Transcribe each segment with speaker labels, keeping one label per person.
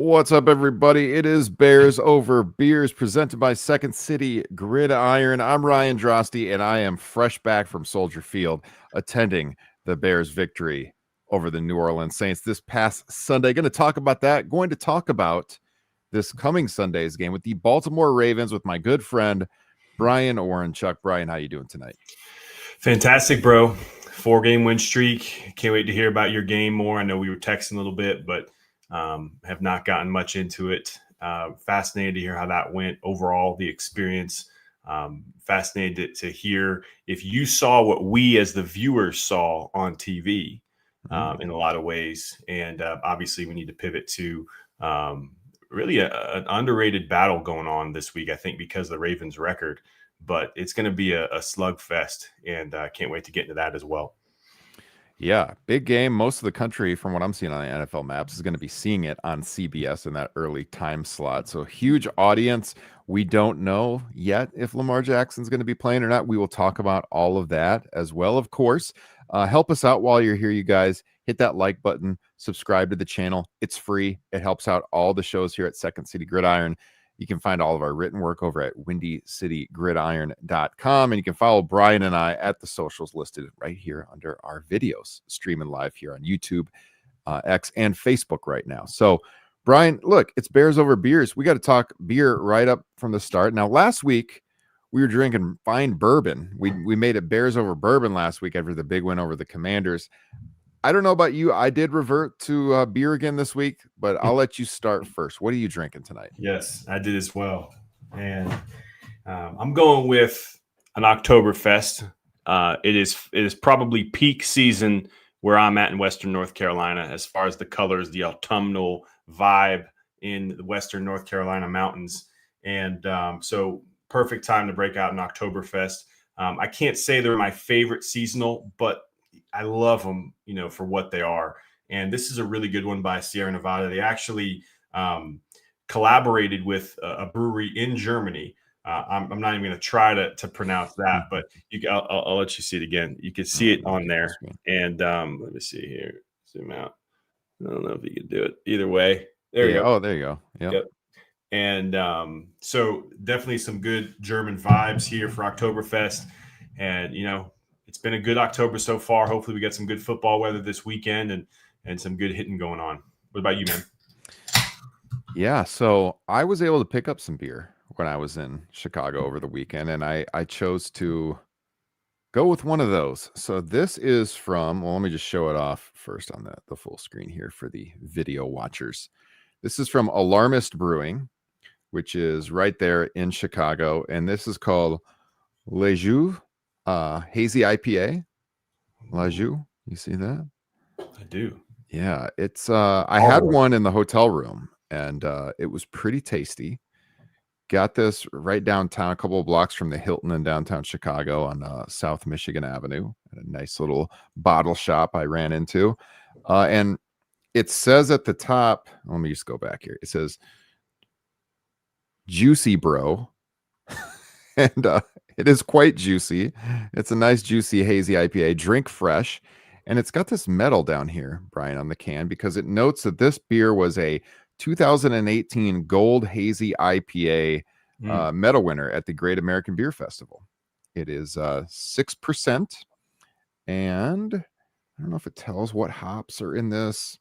Speaker 1: What's up, everybody? It is Bears Over Beers presented by Second City Gridiron. I'm Ryan Drosty, and I am fresh back from Soldier Field attending the Bears' victory over the New Orleans Saints this past Sunday. Going to talk about that. Going to talk about this coming Sunday's game with the Baltimore Ravens with my good friend, Brian Orenchuk. Brian, how you doing tonight?
Speaker 2: Fantastic, bro. 4-game win streak. Can't wait to hear about your game more. I know we were texting a little bit, but have not gotten much into it. Fascinated to hear how that went overall, the experience. Fascinated to hear if you saw what we as the viewers saw on TV in a lot of ways. And obviously we need to pivot to really an underrated battle going on this week, I think, because of the Ravens record. But it's going to be a slugfest, and I can't wait to get into that as well.
Speaker 1: Yeah, big game. Most of the country, from what I'm seeing on the NFL maps, is going to be seeing it on CBS in that early time slot. So huge audience. We don't know yet if Lamar Jackson's going to be playing or not. We will talk about all of that as well, of course. Help us out while you're here, you guys. Hit that like button. Subscribe to the channel. It's free. It helps out all the shows here at Second City Gridiron. You can find all of our written work over at windycitygridiron.com. And you can follow Brian and I at the socials listed right here under our videos, streaming live here on YouTube, X, and Facebook right now. So, Brian, look, it's Bears Over Beers. We got to talk beer right up from the start. Now, last week, we were drinking fine bourbon. We made it Bears Over Bourbon last week after the big win over the Commanders. I don't know about you. I did revert to beer again this week, but I'll let you start first. What are you drinking tonight?
Speaker 2: Yes, I did as well. And I'm going with an Oktoberfest. It is probably peak season where I'm at in Western North Carolina as far as the colors, the autumnal vibe in the Western North Carolina mountains. And so perfect time to break out an Oktoberfest. I can't say they're my favorite seasonal, but I love them, for what they are. And this is a really good one by Sierra Nevada. They actually collaborated with a brewery in Germany. I'm not even going to try to pronounce that, but I'll let you see it again. You can see it on there. And let me see here. Zoom out. I don't know if you can do it. Either way. There you go.
Speaker 1: Oh, there you go.
Speaker 2: Yep. And so definitely some good German vibes here for Oktoberfest. And, it's been a good October so far. Hopefully we get some good football weather this weekend and some good hitting going on. What about you, man?
Speaker 1: Yeah, so I was able to pick up some beer when I was in Chicago over the weekend, and I chose to go with one of those. So this is from, well, let me just show it off first on the full screen here for the video watchers. This is from Alarmist Brewing, which is right there in Chicago, and this is called Les Jeux Hazy IPA. Les Jeux, you see that?
Speaker 2: I do.
Speaker 1: Yeah, it's I had one in the hotel room, and it was pretty tasty. Got this right downtown, a couple of blocks from the Hilton in downtown Chicago on South Michigan Avenue, at a nice little bottle shop I ran into. And it says at the top, let me just go back here. It says Juicy Bro. And it is quite juicy. It's a nice, juicy, hazy IPA. Drink fresh. And it's got this metal down here, Brian, on the can, because it notes that this beer was a 2018 Gold Hazy IPA medal winner at the Great American Beer Festival. It is 6%. And I don't know if it tells what hops are in this.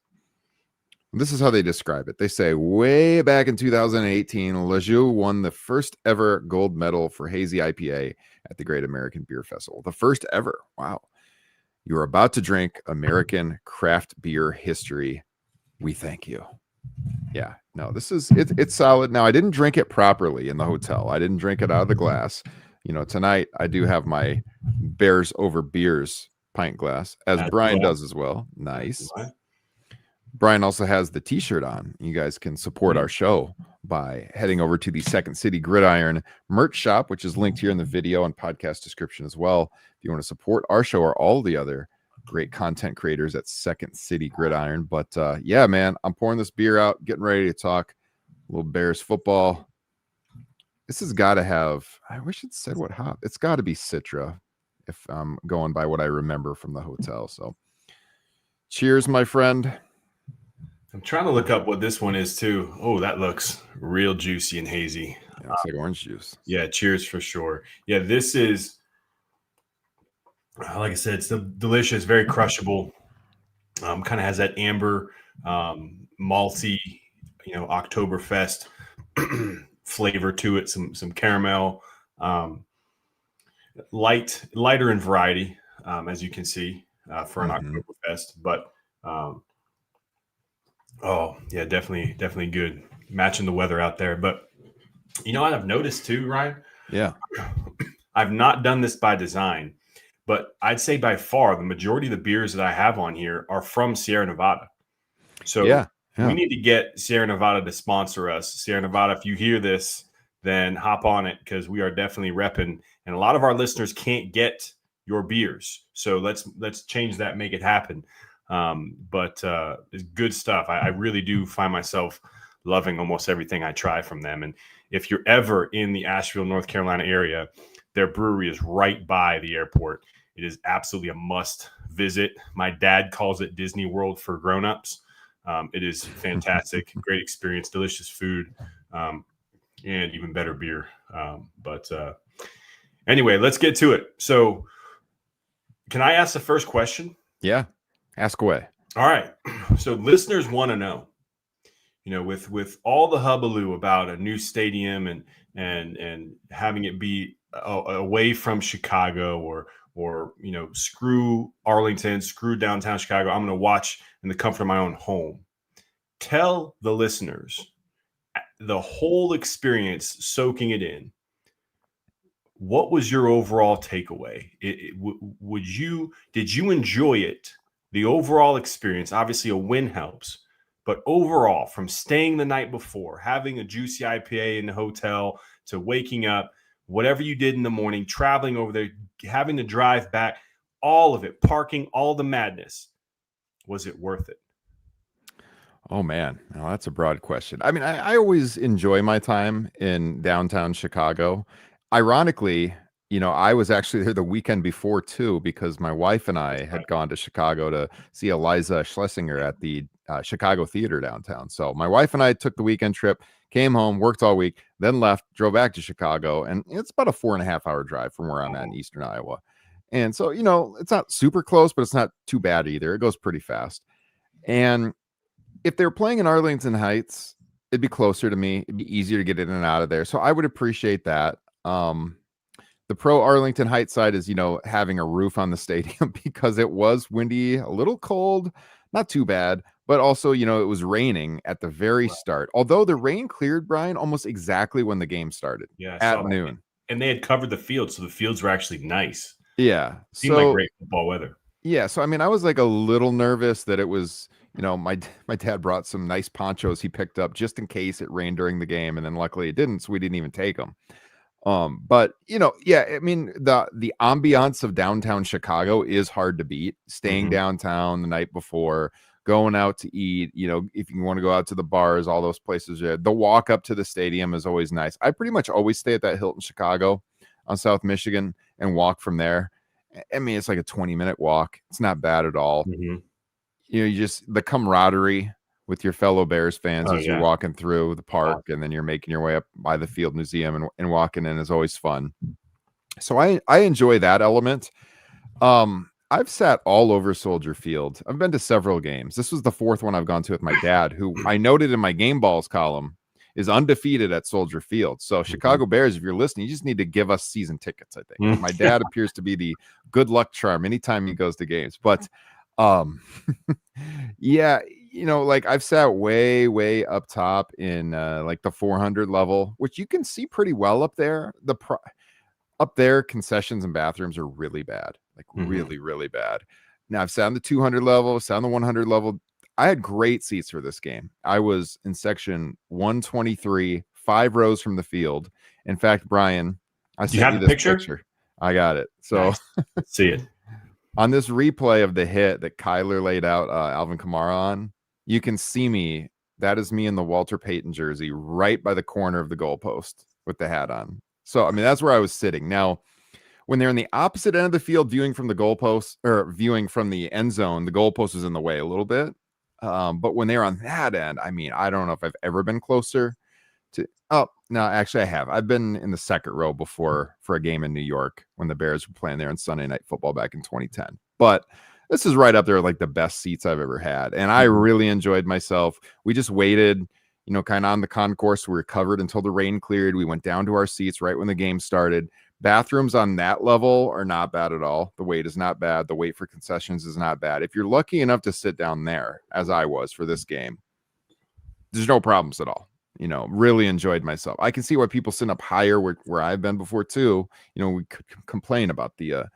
Speaker 1: This is how they describe it. They say, way back in 2018, Les Jeux won the first ever gold medal for Hazy IPA at the Great American Beer Festival. The first ever. Wow. You're about to drink American craft beer history. We thank you. Yeah, no, it's solid. Now, I didn't drink it properly in the hotel. I didn't drink it out of the glass. Tonight I do have my Bears Over Beers pint glass, as Brian does as well. Nice. Brian also has the t-shirt on. You guys can support our show by heading over to the Second City Gridiron merch shop, which is linked here in the video and podcast description as well. If you want to support our show or all the other great content creators at Second City Gridiron. But yeah, man, I'm pouring this beer out, getting ready to talk a little Bears football. This has got to have, I wish it said what hop. It's got to be Citra if I'm going by what I remember from the hotel. So cheers, my friend.
Speaker 2: I'm trying to look up what this one is too. Oh, that looks real juicy and hazy.
Speaker 1: It looks like orange juice.
Speaker 2: Yeah, cheers for sure. Yeah, this is, like I said, it's delicious, very crushable. Kind of has that amber, malty, Oktoberfest flavor to it. Some caramel, lighter in variety, as you can see, for an Oktoberfest. But oh yeah, definitely good. Matching the weather out there. But what I've noticed too, Ryan?
Speaker 1: Yeah.
Speaker 2: I've not done this by design, but I'd say by far the majority of the beers that I have on here are from Sierra Nevada. So we need to get Sierra Nevada to sponsor us. Sierra Nevada, if you hear this, then hop on it, because we are definitely repping. And a lot of our listeners can't get your beers. So let's change that, make it happen. But it's good stuff. I really do find myself loving almost everything I try from them. And if you're ever in the Asheville, North Carolina area, their brewery is right by the airport. It is absolutely a must visit. My dad calls it Disney World for grownups. It is fantastic, great experience, delicious food, and even better beer. But anyway, let's get to it. So can I ask the first question?
Speaker 1: Yeah. Ask away.
Speaker 2: All right. So listeners want to know, with all the hubbub about a new stadium and having it be away from Chicago, or screw Arlington, screw downtown Chicago, I'm going to watch in the comfort of my own home. Tell the listeners the whole experience, soaking it in. What was your overall takeaway? Did you enjoy it? The overall experience, obviously a win helps, but overall, from staying the night before, having a juicy IPA in the hotel, to waking up, whatever you did in the morning, traveling over there, having to drive back, all of it, parking, all the madness, was it worth it?
Speaker 1: Oh man, well, that's a broad question. I mean, I always enjoy my time in downtown Chicago. Ironically, I was actually there the weekend before too, because my wife and I had gone to Chicago to see Eliza Schlesinger at the Chicago Theater downtown. So my wife and I took the weekend trip, came home, worked all week, then left, drove back to Chicago, and it's about a 4.5 hour drive from where I'm at in Eastern Iowa. And so, it's not super close, but it's not too bad either. It goes pretty fast. And if they were playing in Arlington Heights, it'd be closer to me. It'd be easier to get in and out of there. So I would appreciate that. The pro Arlington Heights side is, having a roof on the stadium, because it was windy, a little cold, not too bad, but also, it was raining at the very start. Although the rain cleared, Brian, almost exactly when the game started.
Speaker 2: Yeah,
Speaker 1: at noon.
Speaker 2: And they had covered the field, so the fields were actually nice.
Speaker 1: Yeah.
Speaker 2: Seemed like great football weather.
Speaker 1: Yeah. So, I mean, I was like a little nervous that it was, my dad brought some nice ponchos he picked up just in case it rained during the game. And then luckily it didn't, so we didn't even take them. But yeah, I mean, the ambiance of downtown Chicago is hard to beat. Staying downtown the night before, going out to eat, if you want to go out to the bars, all those places there. The walk up to the stadium is always nice. I pretty much always stay at that Hilton Chicago on South Michigan and walk from there. I mean, it's like a 20-minute walk. It's not bad at all. You just, the camaraderie with your fellow Bears fans as you're walking through the park, and then you're making your way up by the Field Museum and walking in is always fun. So I enjoy that element. I've sat all over Soldier Field. I've been to several games. This was the fourth one I've gone to with my dad, who I noted in my game balls column is undefeated at Soldier Field. So Chicago Bears, if you're listening, you just need to give us season tickets, I think. My dad appears to be the good luck charm anytime he goes to games. But yeah, like I've sat way up top in like the 400 level, which you can see pretty well up there. Up there, concessions and bathrooms are really bad, like really bad. Now I've sat on the 200 level, sat on the 100 level. I had great seats for this game. I was in section 123, 5 rows from the field. In fact, Brian, I sent you this picture. I got it. So
Speaker 2: nice. Let's see it.
Speaker 1: On this replay of the hit that Kyler laid out Alvin Kamara on, you can see me. That is me in the Walter Payton jersey right by the corner of the goalpost with the hat on. So, I mean, that's where I was sitting. Now, when they're in the opposite end of the field viewing from the goalpost, or viewing from the end zone, the goalpost is in the way a little bit. But when they're on that end, I mean, I don't know if I've ever been closer to. Oh no, actually, I have. I've been in the second row before for a game in New York when the Bears were playing there on Sunday Night Football back in 2010. But this is right up there, like the best seats I've ever had, and I
Speaker 2: Mhm.
Speaker 1: really enjoyed myself. We just waited, kind of on the concourse. We were covered until the rain cleared. We went down to our seats right when the game started. Bathrooms on that level are not bad at all. The wait is not bad. The wait for concessions is not bad. If you're lucky enough to sit down there, as I was for this game, there's no problems at all. Really enjoyed myself. I can see why people sit up higher where I've been before too. We could complain about the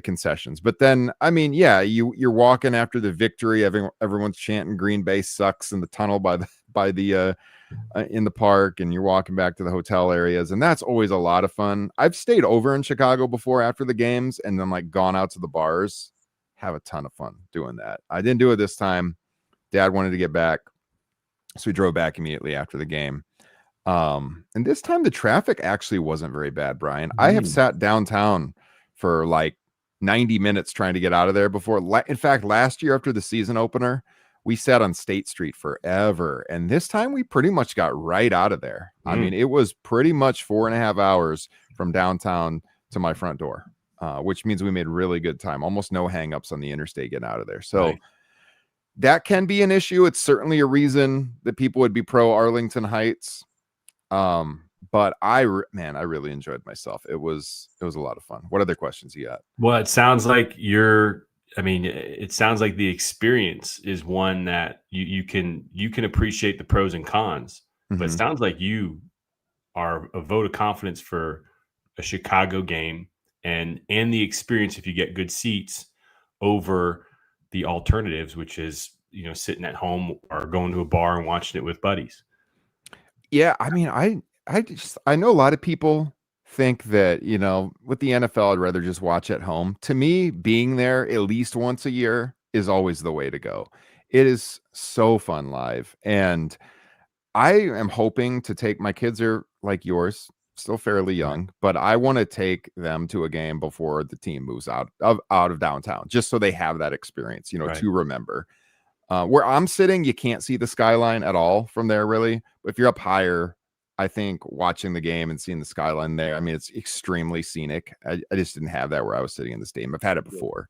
Speaker 1: concessions, but then I mean, yeah, you're walking after the victory. Everyone's chanting "Green Bay sucks" in the tunnel by the in the park, and you're walking back to the hotel areas, and that's always a lot of fun. I've stayed over in Chicago before after the games, and then like gone out to the bars. Have a ton of fun doing that. I didn't do it this time. Dad wanted to get back, so we drove back immediately after the game. And this time the traffic actually wasn't very bad, Brian. I have
Speaker 2: Mm.
Speaker 1: sat downtown for like 90 minutes trying to get out of there before. In fact, last year after the season opener, we sat on State Street forever. And this time we pretty much got right out of there. I mean,
Speaker 2: Mm.
Speaker 1: it was pretty much 4.5 hours from downtown to my front door, which means we made really good time. Almost no hangups on the interstate getting out of there. So
Speaker 2: Nice.
Speaker 1: that can be an issue. It's certainly a reason that people would be pro Arlington Heights. But man, I really enjoyed myself. It was a lot of fun. What other questions you got?
Speaker 2: Well, it sounds like it sounds like the experience is one that you can appreciate the pros and cons, but it
Speaker 1: Mm-hmm.
Speaker 2: sounds like you are a vote of confidence for a Chicago game and the experience if you get good seats over the alternatives, which is sitting at home or going to a bar and watching it with buddies.
Speaker 1: Yeah, I mean, I know a lot of people think that, with the NFL, I'd rather just watch at home. To me, being there at least once a year is always the way to go. It is so fun live. And I am hoping to take my kids are like yours, still fairly
Speaker 2: Right.
Speaker 1: young, but I want to take them to a game before the team moves out of downtown, just so they have that experience,
Speaker 2: Right.
Speaker 1: to remember. Where I'm sitting, you can't see the skyline at all from there, really. But if you're up higher, I think watching the game and seeing the skyline there, I mean, it's extremely scenic. I just didn't have that where I was sitting in the stadium. I've had it
Speaker 2: Yeah.
Speaker 1: before.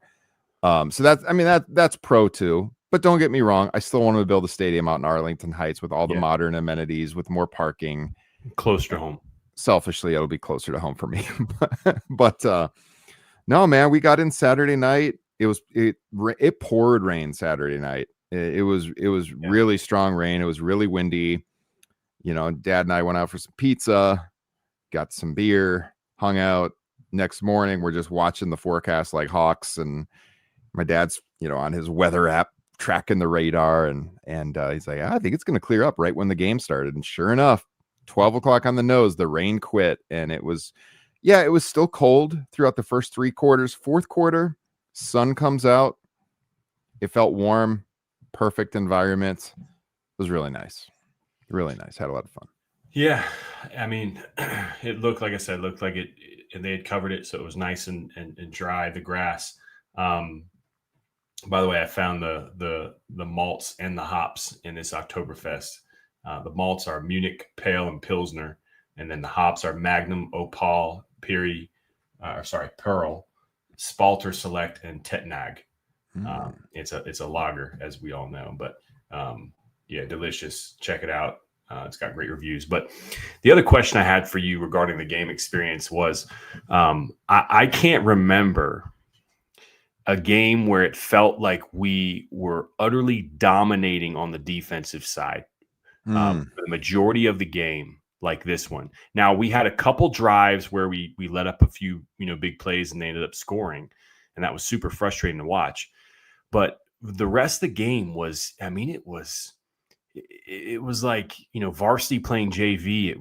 Speaker 1: So that's pro too. But don't get me wrong, I still want to build a stadium out in Arlington Heights with all the
Speaker 2: Yeah.
Speaker 1: modern amenities, with more parking.
Speaker 2: Closer to home.
Speaker 1: Selfishly, it'll be closer to home for me. But no, man, we got in Saturday night. It poured rain Saturday night. It was
Speaker 2: Yeah.
Speaker 1: really strong rain. It was really windy. Dad and I went out for some pizza, got some beer, hung out. Next morning, we're just watching the forecast like hawks, and my dad's on his weather app tracking the radar, and he's like, I think it's going to clear up right when the game started. And sure enough, 12 o'clock on the nose, the rain quit, and it was still cold throughout the first three quarters. Fourth quarter, sun comes out. It felt warm, perfect environment. It was really nice. Really nice. Had a lot of fun.
Speaker 2: Yeah, I mean, it looked like I said, looked like it, and they had covered it, so it was nice and dry. The grass. Um, by the way, I found the malts and the hops in this Oktoberfest. The malts are Munich Pale and Pilsner, and then the hops are Magnum, Opal, Pearl, Spalter Select, and Tetnag.
Speaker 1: Mm.
Speaker 2: It's a lager, as we all know, but yeah, delicious. Check it out. It's got great reviews. But the other question I had for you regarding the game experience was, I can't remember a game where it felt like we were utterly dominating on the defensive side
Speaker 1: Mm.
Speaker 2: for the majority of the game like this one. Now we had a couple drives where we let up a few big plays and they ended up scoring, and that was super frustrating to watch. But the rest of the game was, I mean, it was like varsity playing JV.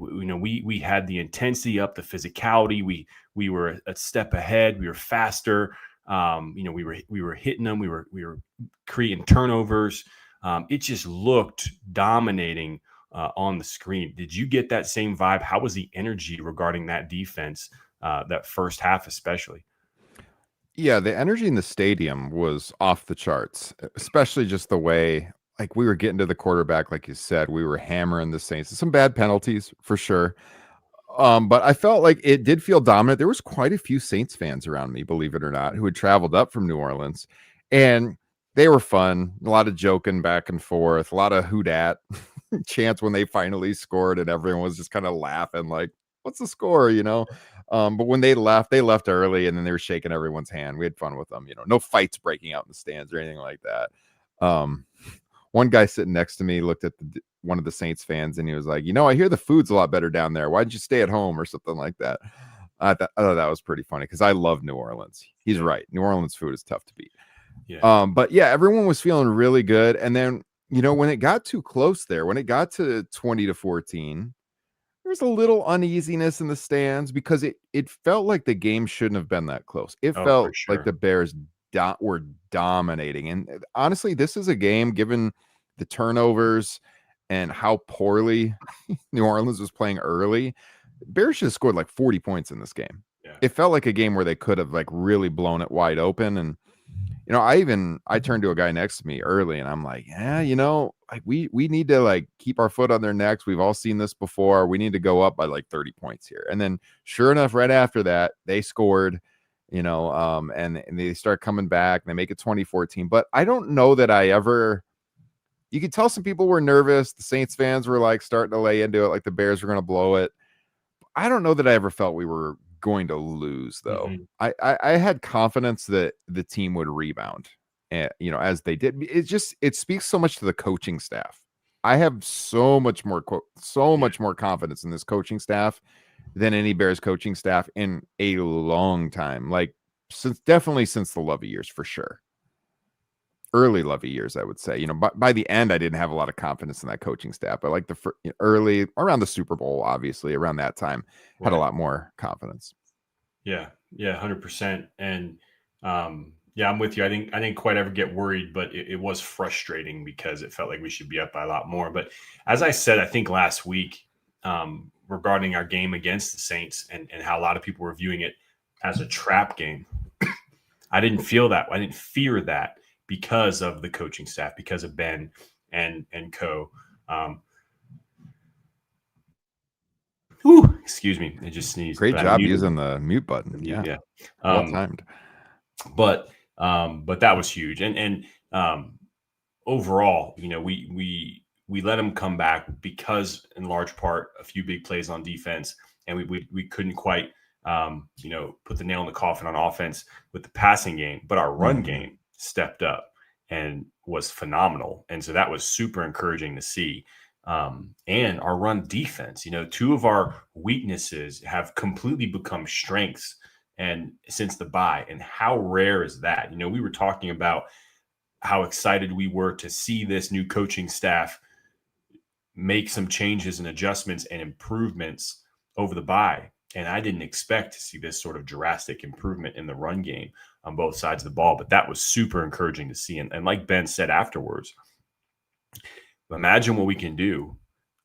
Speaker 2: We had the intensity up, the physicality. We were a step ahead. We were faster. We were hitting them. We were creating turnovers. It just looked dominating on the screen. Did you get that same vibe? How was the energy regarding that defense, that first half especially?
Speaker 1: Yeah, the energy in the stadium was off the charts, especially just the way like we were getting to the quarterback, like you said, we were hammering the Saints. Some bad penalties for sure. But I felt like it did feel dominant. There was quite a few Saints fans around me, believe it or not, who had traveled up from New Orleans, and they were fun. A lot of joking back and forth, a lot of who dat chants when they finally scored, and everyone was just kind of laughing, like, "What's the score?" But when they left early, and then they were shaking everyone's hand. We had fun with them. No fights breaking out in the stands or anything like that. Um, one guy sitting next to me looked at one of the Saints fans, and he was like, I hear the food's a lot better down there. Why did you stay at home or something like that? I thought that was pretty funny because I love New Orleans. He's right. New Orleans food is tough to beat.
Speaker 2: Yeah.
Speaker 1: But yeah, everyone was feeling really good. And then, when it got too close there, when it got to 20-14, there was a little uneasiness in the stands because it felt like the game shouldn't have been that close. It
Speaker 2: Oh, for
Speaker 1: felt like
Speaker 2: sure.
Speaker 1: the Bears were dominating. And honestly, this is a game, given the turnovers and how poorly New Orleans was playing early, Bears should have scored like 40 points in this game.
Speaker 2: Yeah.
Speaker 1: It felt like a game where they could have like really blown it wide open. And I turned to a guy next to me early, and I'm like, yeah, like we need to like keep our foot on their necks. We've all seen this before. We need to go up by like 30 points here. And then sure enough, right after that, they scored, and they start coming back and they make it 20-14. But I don't know that you could tell some people were nervous. The Saints fans were like starting to lay into it, like the Bears were going to blow it. I don't know that I ever felt we were going to lose, though.
Speaker 2: Mm-hmm.
Speaker 1: I had confidence that the team would rebound, as they did. It speaks so much to the coaching staff. I have so much more confidence in this coaching staff than any Bears coaching staff in a long time. Like definitely since the Lovie years, for sure. Early Lovie years, I would say. By the end, I didn't have a lot of confidence in that coaching staff. But like early around the Super Bowl, obviously around that time, had a lot more confidence.
Speaker 2: Yeah, 100%. And yeah, I'm with you. I didn't quite ever get worried, but it was frustrating because it felt like we should be up by a lot more. But as I said, I think last week, regarding our game against the Saints and how a lot of people were viewing it as a trap game, I didn't feel that. I didn't fear that because of the coaching staff, because of Ben and co. Excuse me, I just sneezed.
Speaker 1: Great job using the mute button.
Speaker 2: Yeah.
Speaker 1: Well timed.
Speaker 2: But that was huge. And overall, we let them come back because, in large part, a few big plays on defense, and we couldn't quite put the nail in the coffin on offense with the passing game, but our run game stepped up and was phenomenal. And so that was super encouraging to see. And our run defense, two of our weaknesses have completely become strengths and since the bye. And how rare is that? We were talking about how excited we were to see this new coaching staff make some changes and adjustments and improvements over the bye. And I didn't expect to see this sort of drastic improvement in the run game on both sides of the ball, but that was super encouraging to see. And like Ben said afterwards, imagine what we can do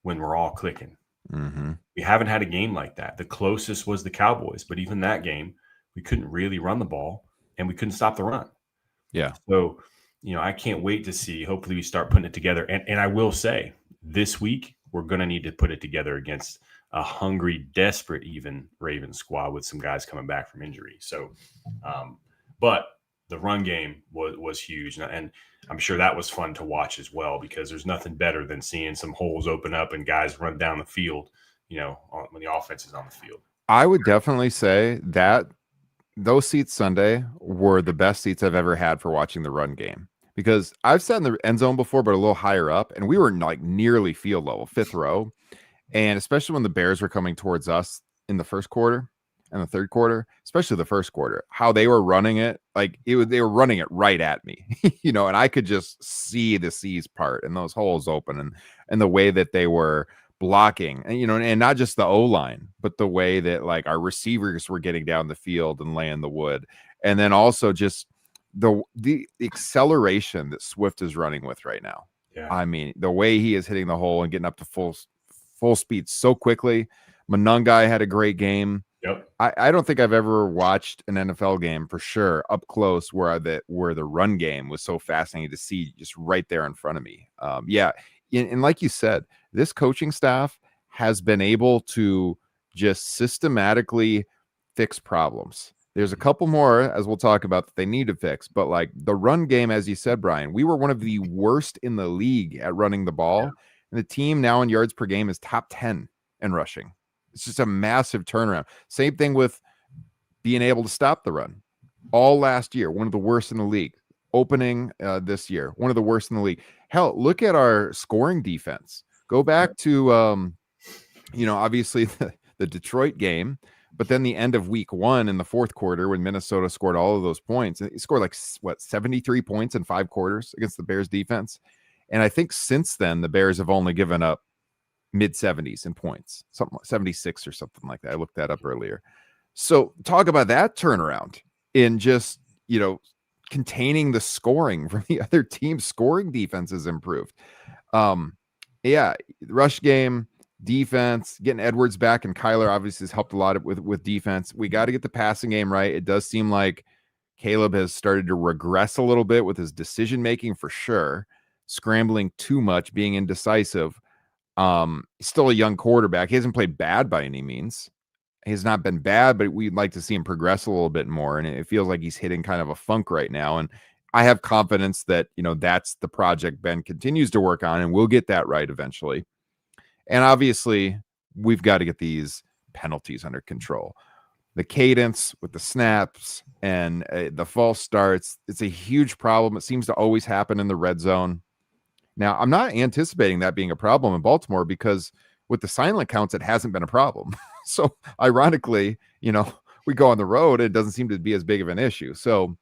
Speaker 2: when we're all clicking.
Speaker 1: Mm-hmm.
Speaker 2: We haven't had a game like that. The closest was the Cowboys, but even that game, we couldn't really run the ball and we couldn't stop the run.
Speaker 1: Yeah.
Speaker 2: So, I can't wait to see. Hopefully we start putting it together. And I will say, this week, we're going to need to put it together against a hungry, desperate even Ravens squad with some guys coming back from injury. So, but the run game was huge. And I'm sure that was fun to watch as well, because there's nothing better than seeing some holes open up and guys run down the field, when the offense is on the field.
Speaker 1: I would definitely say that those seats Sunday were the best seats I've ever had for watching the run game, because I've sat in the end zone before, but a little higher up, and we were like nearly field level, fifth row. And especially when the Bears were coming towards us in the first quarter and the third quarter, especially the first quarter, how they were running it, they were running it right at me, and I could just see the C's part and those holes open, and the way that they were blocking, and and not just the O-line, but the way that like our receivers were getting down the field and laying the wood. And then also just the acceleration that Swift is running with right now.
Speaker 2: Yeah.
Speaker 1: I mean, the way he is hitting the hole and getting up to full speed so quickly. Monungai had a great game.
Speaker 2: Yep.
Speaker 1: I don't think I've ever watched an NFL game for sure up close where the run game was so fascinating to see just right there in front of me. Yeah, and like you said, this coaching staff has been able to just systematically fix problems. There's a couple more, as we'll talk about, that they need to fix, but like the run game, as you said, Brian, we were one of the worst in the league at running the
Speaker 2: Yeah.
Speaker 1: ball, and the team now in yards per game is top 10 in rushing. It's just a massive turnaround. Same thing with being able to stop the run. All last year, one of the worst in the league. Opening this year, one of the worst in the league. Hell, look at our scoring defense. Go back to, obviously the Detroit game, but then the end of week 1 in the fourth quarter when Minnesota scored all of those points. And he scored like, 73 points in 5 quarters against the Bears defense. And I think since then, the Bears have only given up mid 70s in points, something like 76 or something like that. I looked that up earlier. So talk about that turnaround in just, containing the scoring from the other team's scoring defense has improved. Yeah, rush game, defense, getting Edwards back and Kyler obviously has helped a lot with defense. We got to get the passing game right. It does seem like Caleb has started to regress a little bit with his decision making for sure, scrambling too much, being indecisive. He's still a young quarterback. He hasn't played bad by any means. He's not been bad, but we'd like to see him progress a little bit more. And it feels like he's hitting kind of a funk right now. And I have confidence that, that's the project Ben continues to work on, and we'll get that right eventually. And obviously, we've got to get these penalties under control. The cadence with the snaps and the false starts, it's a huge problem. It seems to always happen in the red zone. Now, I'm not anticipating that being a problem in Baltimore because with the silent counts, it hasn't been a problem. So ironically, we go on the road, it doesn't seem to be as big of an issue. So,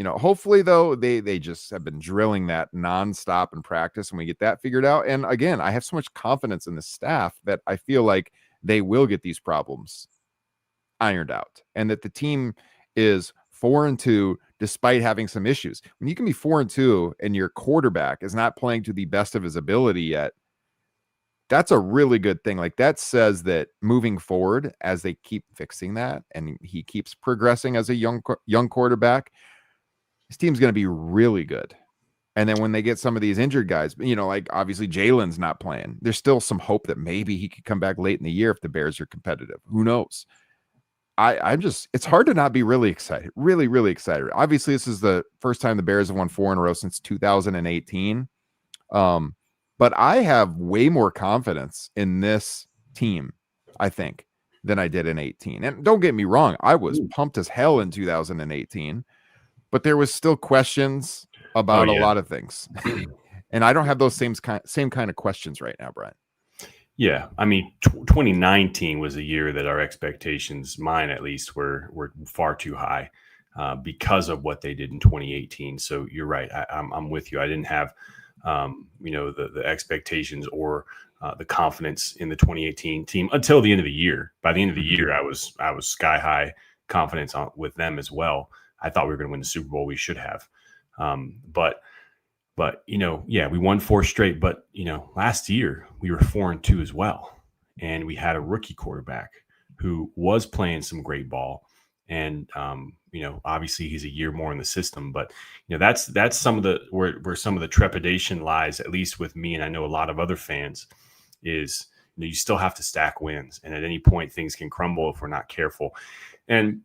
Speaker 1: hopefully though, they just have been drilling that nonstop in practice and we get that figured out. And again, I have so much confidence in the staff that I feel like they will get these problems ironed out and that the team is 4-2 despite having some issues. When you can be 4-2 and your quarterback is not playing to the best of his ability yet, that's a really good thing. Like that says that moving forward, as they keep fixing that and he keeps progressing as a young quarterback, his team's going to be really good. And then when they get some of these injured guys, like obviously Jalen's not playing, there's still some hope that maybe he could come back late in the year if the Bears are competitive. Who knows? I'm just, it's hard to not be really excited. Really, really excited. Obviously, this is the first time the Bears have won 4 in a row since 2018. But I have way more confidence in this team, I think, than I did in 18. And don't get me wrong, I was pumped as hell in 2018, but there was still questions about a lot of things. And I don't have those same kind of questions right now, Brian.
Speaker 2: Yeah, I mean, 2019 was a year that our expectations, mine at least, were far too high because of what they did in 2018. So you're right. I'm with you. I didn't have the expectations or the confidence in the 2018 team until the end of the year. By the end of the year, I was sky high confidence with them as well. I thought we were going to win the Super Bowl. We should have, but we won 4 straight. But last year we were 4-2 as well, and we had a rookie quarterback who was playing some great ball. And obviously he's a year more in the system, but that's some of the where some of the trepidation lies, at least with me, and I know a lot of other fans, is you still have to stack wins, and at any point things can crumble if we're not careful. And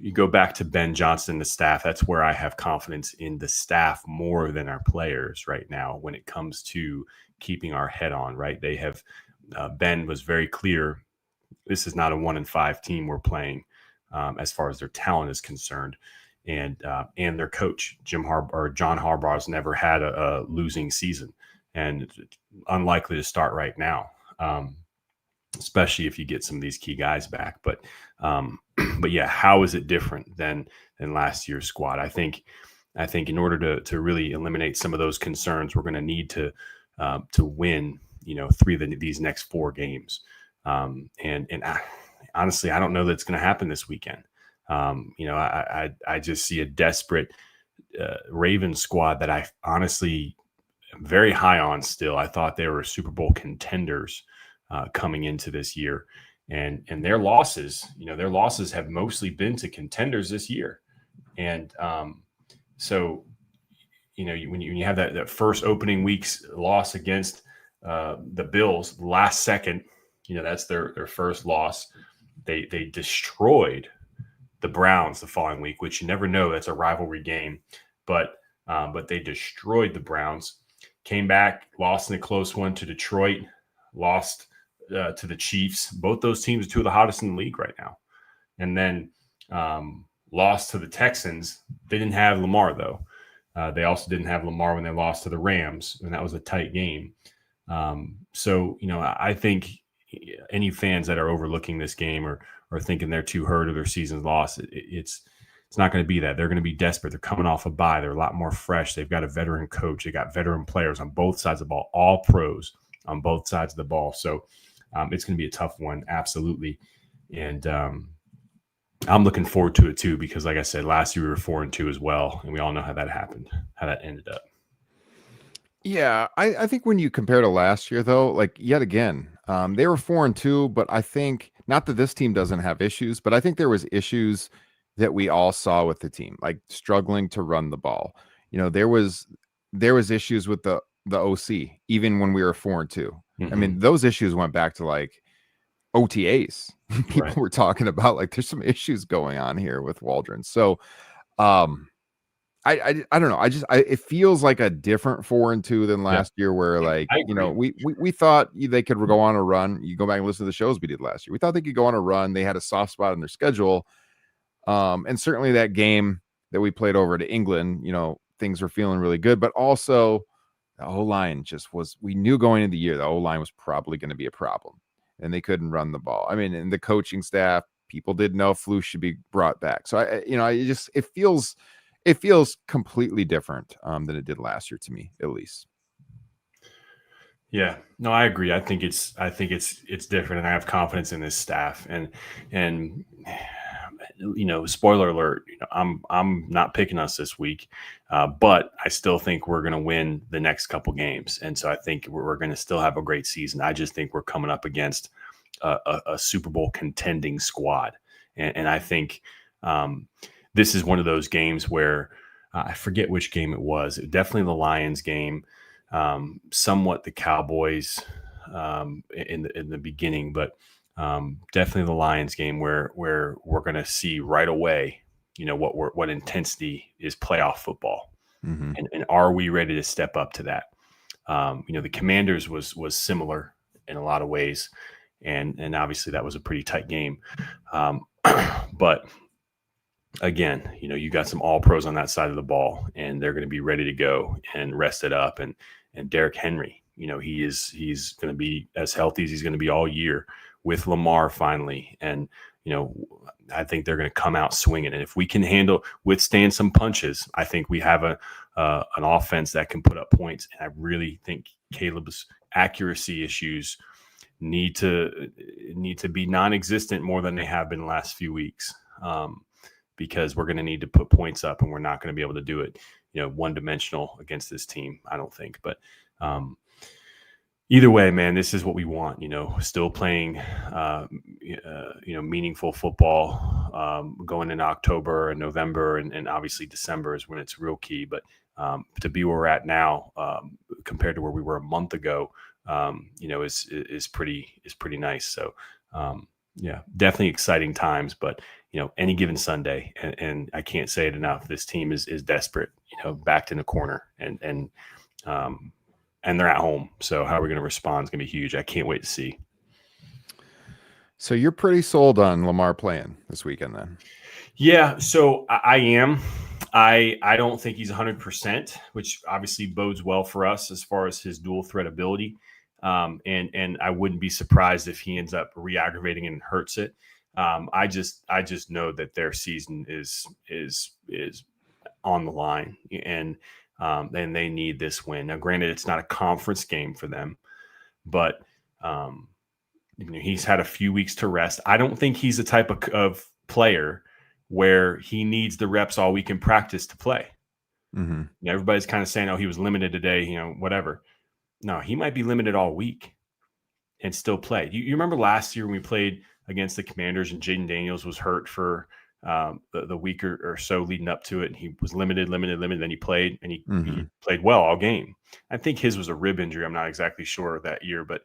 Speaker 2: you go back to Ben Johnson, the staff. That's where I have confidence in the staff more than our players right now when it comes to keeping our head on. Right? They have Ben was very clear. This is not a 1-5 team we're playing. As far as their talent is concerned, and their coach John Harbaugh has never had a losing season, and it's unlikely to start right now, especially if you get some of these key guys back. But yeah, how is it different than last year's squad? I think in order to really eliminate some of those concerns, we're going to need to win 3 of these next 4 games, honestly, I don't know that it's going to happen this weekend. I just see a desperate Ravens squad that I honestly am very high on still. I thought they were Super Bowl contenders coming into this year. and their losses, have mostly been to contenders this year. And so, when you have that first opening week's loss against the Bills, last second, that's their first loss. They destroyed the Browns the following week, which you never know. That's a rivalry game, but they destroyed the Browns. Came back, lost in a close one to Detroit, lost to the Chiefs. Both those teams are two of the hottest in the league right now. And then lost to the Texans. They didn't have Lamar, though. They also didn't have Lamar when they lost to the Rams, and that was a tight game. So, I think any fans that are overlooking this game or thinking they're too hurt or their season's lost, it's not going to be that. They're going to be desperate. They're coming off a bye. They're a lot more fresh. They've got a veteran coach. They got veteran players on both sides of the ball, all pros on both sides of the ball. So it's going to be a tough one, absolutely. And I'm looking forward to it too, because like I said, last year we were 4-2 as well. And we all know how that happened, how that ended up.
Speaker 1: Yeah, I think when you compare to last year, though, like yet again, they were 4-2, but I think not that this team doesn't have issues, but I think there was issues that we all saw with the team, like struggling to run the ball. There was issues with the OC even when we were 4-2. I mean, those issues went back to like OTAs. People were talking about like there's some issues going on here with Waldron. So, I don't know. It feels like a different 4-2 than last year, where like we thought they could go on a run. You go back and listen to the shows we did last year. We thought they could go on a run. They had a soft spot in their schedule, and certainly that game that we played over to England, things were feeling really good. But also the O-line we knew going into the year the O-line was probably going to be a problem, and they couldn't run the ball. I mean, and the coaching staff, people didn't know if Flus should be brought back. So it feels completely different than it did last year to me, at least.
Speaker 2: Yeah, no, I agree. I think it's different, and I have confidence in this staff. And spoiler alert, I'm not picking us this week, but I still think we're going to win the next couple games, and so I think we're going to still have a great season. I just think we're coming up against a Super Bowl contending squad, and I think. This is one of those games where I forget which game it was. Definitely the Lions game, somewhat the Cowboys in the beginning, but definitely the Lions game where we're going to see right away, what intensity is playoff football, and are we ready to step up to that? The Commanders was similar in a lot of ways, and obviously that was a pretty tight game, but. Again, you got some all pros on that side of the ball, and they're going to be ready to go and rested up. And Derrick Henry, he's going to be as healthy as he's going to be all year with Lamar finally. And, I think they're going to come out swinging. And if we can withstand some punches, I think we have an offense that can put up points. And I really think Caleb's accuracy issues need to be non-existent more than they have been the last few weeks. Because we're going to need to put points up, and we're not going to be able to do it, one-dimensional against this team, I don't think. But either way, man, this is what we want, still playing, meaningful football going in October and November, and obviously December is when it's real key. But to be where we're at now compared to where we were a month ago, is pretty nice. So, yeah, definitely exciting times, but any given Sunday, and I can't say it enough, this team is desperate, backed in a corner, and they're at home. So how are we going to respond is going to be huge. I can't wait to see.
Speaker 1: So you're pretty sold on Lamar playing this weekend then?
Speaker 2: Yeah, so I am. I don't think he's 100%, which obviously bodes well for us as far as his dual threat ability. And I wouldn't be surprised if he ends up re-aggravating and hurts it. I just know that their season is on the line, and they need this win. Now, granted, it's not a conference game for them, but he's had a few weeks to rest. I don't think he's the type of player where he needs the reps all week in practice to play. Everybody's kind of saying, "Oh, he was limited today," whatever. No, he might be limited all week and still play. You remember last year when we played against the Commanders, and Jaden Daniels was hurt for the week or so leading up to it, and he was limited. Then he played, and he played well all game. I think his was a rib injury. I'm not exactly sure that year, but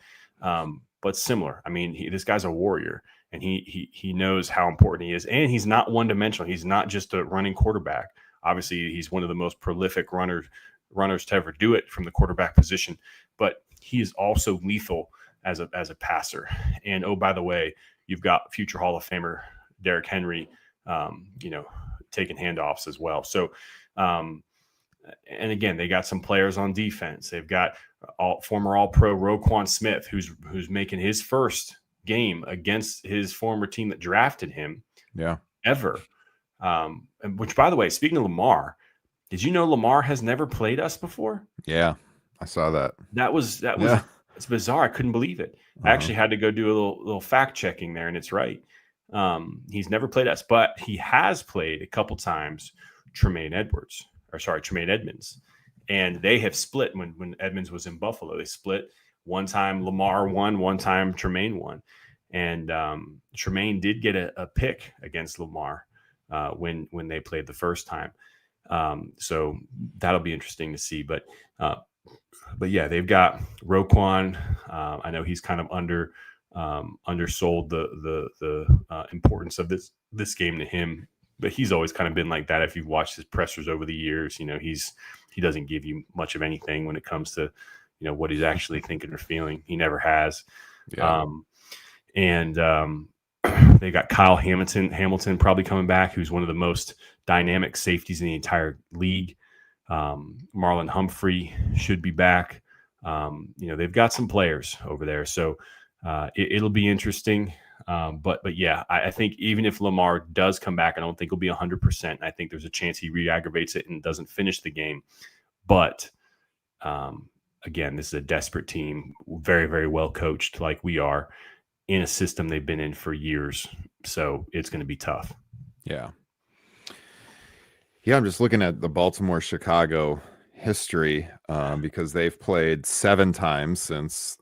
Speaker 2: similar. I mean, this guy's a warrior, and he knows how important he is, and he's not one dimensional. He's not just a running quarterback. Obviously, he's one of the most prolific runners to ever do it from the quarterback position, but he is also lethal as a passer. And oh, by the way, you've got future Hall of Famer Derrick Henry, taking handoffs as well. So, and again, they got some players on defense. They've got former All-Pro Roquan Smith, who's making his first game against his former team that drafted him.
Speaker 1: Yeah,
Speaker 2: ever. Which, by the way, speaking of Lamar, did you know Lamar has never played us before?
Speaker 1: Yeah, I saw that.
Speaker 2: That was it's bizarre. I couldn't believe it. I actually had to go do a little fact checking there, and it's right. He's never played us, but he has played a couple times Tremaine Edmonds, and they have split when Edmonds was in Buffalo. They split. One time Lamar won, one time Tremaine won, and Tremaine did get a pick against Lamar when they played the first time. So that'll be interesting to see. But yeah, they've got Roquan. I know he's kind of undersold the importance of this game to him, but he's always kind of been like that. If you've watched his pressers over the years, he doesn't give you much of anything when it comes to what he's actually thinking or feeling. He never has.
Speaker 1: Yeah.
Speaker 2: They got Kyle Hamilton probably coming back, who's one of the most dynamic safeties in the entire league. Marlon Humphrey should be back. They've got some players over there, so it'll be interesting. But yeah, I think even if Lamar does come back, I don't think he'll be 100%. I think there's a chance he re-aggravates it and doesn't finish the game. But again, this is a desperate team, very, very well coached like we are, in a system they've been in for years. So it's going to be tough.
Speaker 1: Yeah. Yeah, I'm just looking at the Baltimore-Chicago history because they've played 7 times since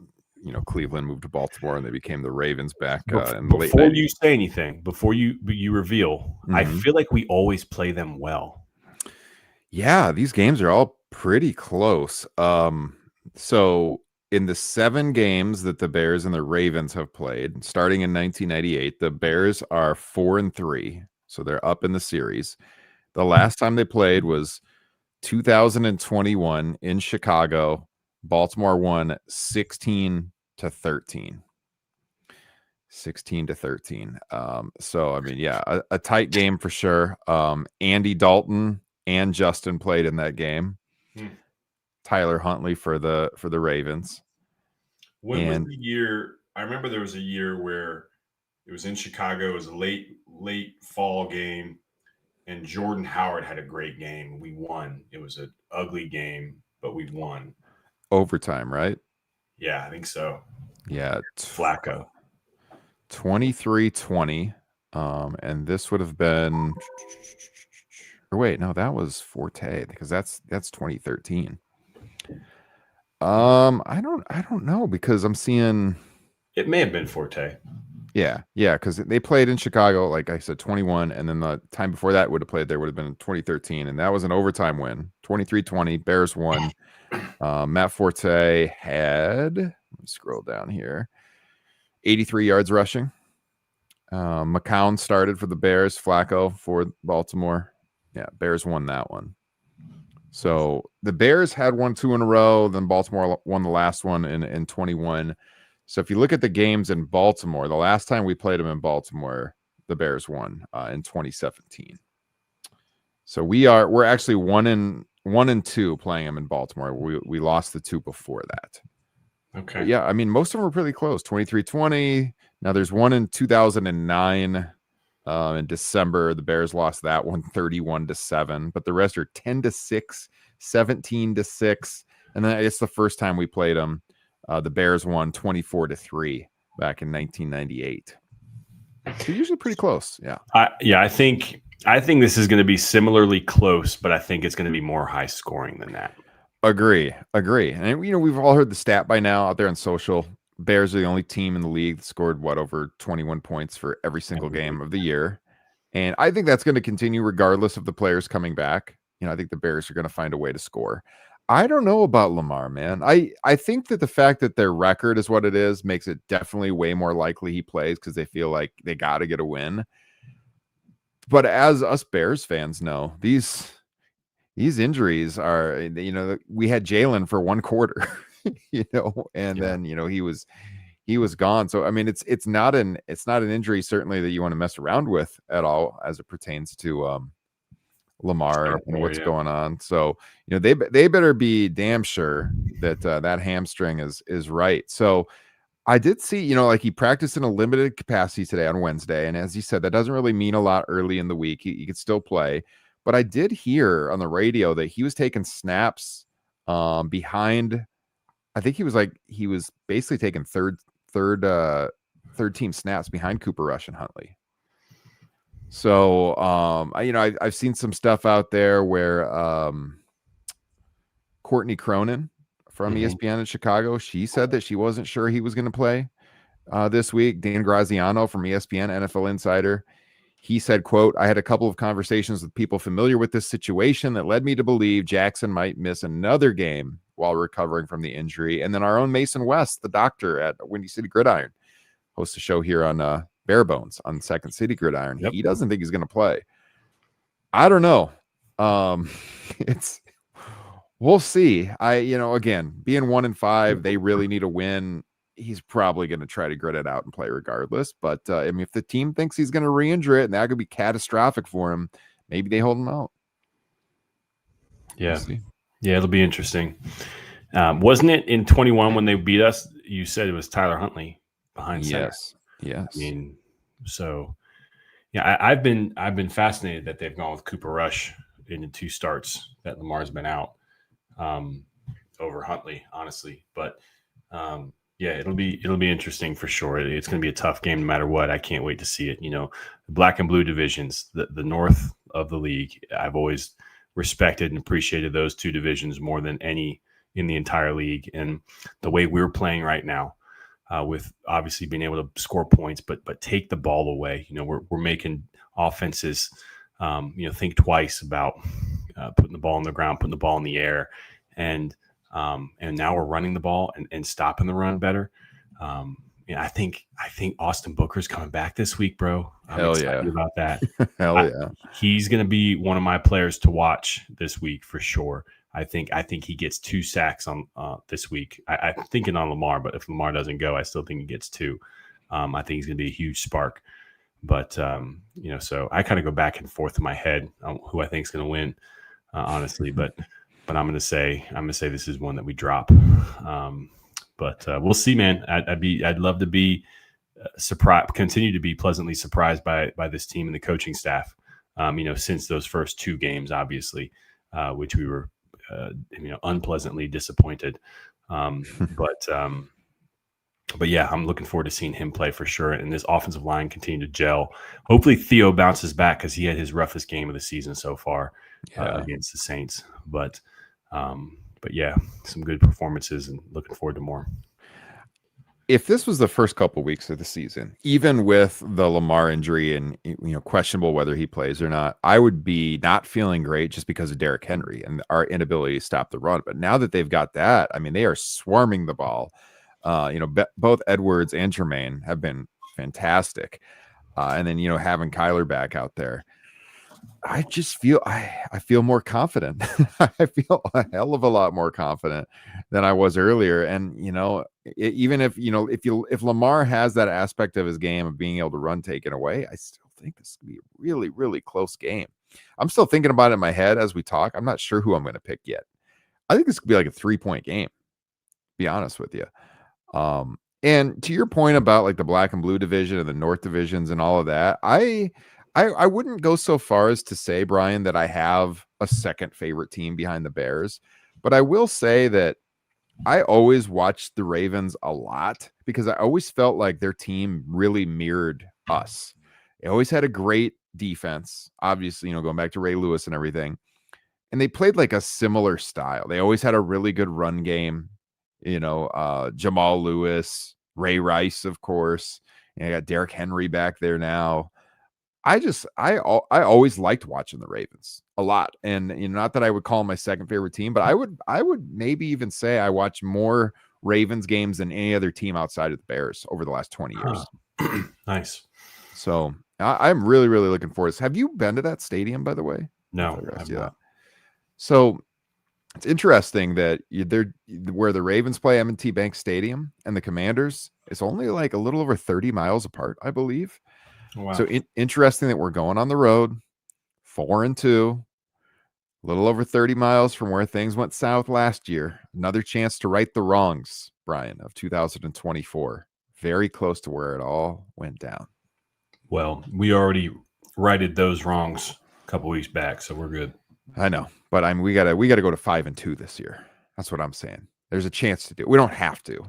Speaker 1: Cleveland moved to Baltimore and they became the Ravens back in the late 90s.
Speaker 2: Before you say anything, before you reveal, I feel like we always play them well.
Speaker 1: Yeah, these games are all pretty close. So in the 7 games that the Bears and the Ravens have played, starting in 1998, the Bears are 4-3, so they're up in the series. The last time they played was 2021 in Chicago. Baltimore won 16-13. 16-13. So I mean, yeah, a tight game for sure. Andy Dalton and Justin played in that game. Tyler Huntley for the Ravens.
Speaker 2: When was the year? I remember there was a year where it was in Chicago. It was a late fall game, and Jordan Howard had a great game. We won. It was an ugly game, but we won.
Speaker 1: Overtime, right?
Speaker 2: Yeah, I think so.
Speaker 1: Yeah.
Speaker 2: Flacco.
Speaker 1: 23-20. And this would have been, or wait, no, that was Forte, because that's 2013. I don't know, because I'm seeing
Speaker 2: it may have been Forte.
Speaker 1: Yeah, because they played in Chicago, like I said, 21, and then the time before that would have been 2013, and that was an overtime win, 23-20. Bears won. Matt Forte had, let me scroll down here, 83 yards rushing. McCown started for the Bears, Flacco for Baltimore. Yeah, Bears won that one. So the Bears had won 2 in a row, then Baltimore won the last one in 21. So if you look at the games in Baltimore, the last time we played them in Baltimore, the Bears won in 2017. So we're actually 1-2 playing them in Baltimore. We lost the 2 before that.
Speaker 2: Okay.
Speaker 1: But yeah, I mean, most of them were pretty close. 23-20. Now there's one in 2009 in December. The Bears lost that one 31-7, but the rest are 10-6, 17-6, and then it's the first time we played them. The Bears won 24-3 back in 1998. So usually pretty close. Yeah.
Speaker 2: I think this is going to be similarly close, but I think it's going to be more high scoring than that.
Speaker 1: Agree. And we've all heard the stat by now out there on social. Bears are the only team in the league that scored over 21 points for every single
Speaker 2: Every
Speaker 1: game
Speaker 2: week.
Speaker 1: of the year. And I think that's going to continue regardless of the players coming back. I think the Bears are going to find a way to score. I don't know about Lamar, man. I think that the fact that their record is what it is makes it definitely way more likely he plays because they feel like they got to get a win. But as us Bears fans know, these injuries are, we had Jalen for one quarter, and then he was gone. So I mean, it's not an injury certainly that you want to mess around with at all as it pertains to Lamar
Speaker 2: Star
Speaker 1: and
Speaker 2: player,
Speaker 1: what's
Speaker 2: yeah.
Speaker 1: going on. So they better be damn sure that that hamstring is right. So I did see, like he practiced in a limited capacity today on Wednesday, and as you said, that doesn't really mean a lot early in the week. He could still play, but I did hear on the radio that he was taking snaps behind. I think he was basically taking third team snaps behind Cooper Rush and Huntley. So I've seen some stuff out there where Courtney Cronin from ESPN in Chicago, she said that she wasn't sure he was going to play this week. Dan Graziano from ESPN, NFL Insider, he said, quote, "I had a couple of conversations with people familiar with this situation that led me to believe Jackson might miss another game while recovering from the injury." And then our own Mason West, the doctor at Windy City Gridiron, hosts a show here on Bare Bones on Second City Gridiron.
Speaker 2: Yep.
Speaker 1: He doesn't think he's going to play. I don't know. We'll see. Again, being 1-5, they really need a win. He's probably going to try to grit it out and play regardless. But I mean, if the team thinks he's going to re-injure it and that could be catastrophic for him, maybe they hold him out.
Speaker 2: Yeah.
Speaker 1: We'll see.
Speaker 2: Yeah, it'll be interesting. Wasn't it in 21 when they beat us? You said it was Tyler Huntley behind center.
Speaker 1: Yes.
Speaker 2: I mean, so yeah, I've been fascinated that they've gone with Cooper Rush in the 2 starts that Lamar's been out over Huntley, honestly. But yeah, it'll be interesting for sure. It's going to be a tough game no matter what. I can't wait to see it. The black and blue divisions, the north of the league, I've always respected and appreciated those 2 divisions more than any in the entire league. And the way we're playing right now, with obviously being able to score points, but take the ball away. We're making offenses, think twice about putting the ball on the ground, putting the ball in the air, and now we're running the ball and stopping the run better. I think Austin Booker's coming back this week, bro. I'm excited about that.
Speaker 1: Hell yeah.
Speaker 2: He's going to be one of my players to watch this week for sure. I think he gets 2 sacks on this week. I'm thinking on Lamar, but if Lamar doesn't go, I still think he gets 2. I think he's going to be a huge spark. But so I kind of go back and forth in my head on who I think is going to win, honestly. But I'm going to say this is one that we drop. But we'll see, man. I'd love to be surprised, continue to be pleasantly surprised by this team and the coaching staff. Since those first 2 games, obviously, which we were unpleasantly disappointed. But yeah, I'm looking forward to seeing him play for sure. And this offensive line continue to gel. Hopefully Theo bounces back because he had his roughest game of the season so far against the Saints. But yeah, some good performances and looking forward to more.
Speaker 1: If this was the first couple weeks of the season, even with the Lamar injury and questionable whether he plays or not, I would be not feeling great just because of Derrick Henry and our inability to stop the run. But now that they've got that, I mean, they are swarming the ball. Both Edwards and Jermaine have been fantastic. And then, having Kyler back out there, I just feel I feel more confident. I feel a hell of a lot more confident than I was earlier. And even if Lamar has that aspect of his game of being able to run taken away, I still think this could be a really, really close game. I'm still thinking about it in my head as we talk. I'm not sure who I'm going to pick yet. I think this could be like a 3-point game, to be honest with you. And to your point about like the black and blue division and the North divisions and all of that, I wouldn't go so far as to say, Brian, that I have a second favorite team behind the Bears, but I will say that I always watched the Ravens a lot because I always felt like their team really mirrored us. They always had a great defense, obviously, going back to Ray Lewis and everything. And they played like a similar style. They always had a really good run game. Jamal Lewis, Ray Rice, of course. And I got Derrick Henry back there now. I always liked watching the Ravens a lot, and not that I would call them my second favorite team, but I would maybe even say I watch more Ravens games than any other team outside of the Bears over the last 20 years.
Speaker 2: Nice.
Speaker 1: So I'm really really looking forward to this. Have you been to that stadium, by the way?
Speaker 2: No, I have not.
Speaker 1: So it's interesting that they're where the Ravens play M&T Bank Stadium and the Commanders. It's only like a little over 30 miles apart, I believe.
Speaker 2: Wow.
Speaker 1: So interesting that we're going on the road, 4-2, a little over 30 miles from where things went south last year. Another chance to right the wrongs, Brian, of 2024. Very close to where it all went down.
Speaker 2: Well, we already righted those wrongs a couple weeks back, so we're good.
Speaker 1: I know, but I mean, we gotta go to 5-2 this year. That's what I'm saying. There's a chance to do it. We don't have to.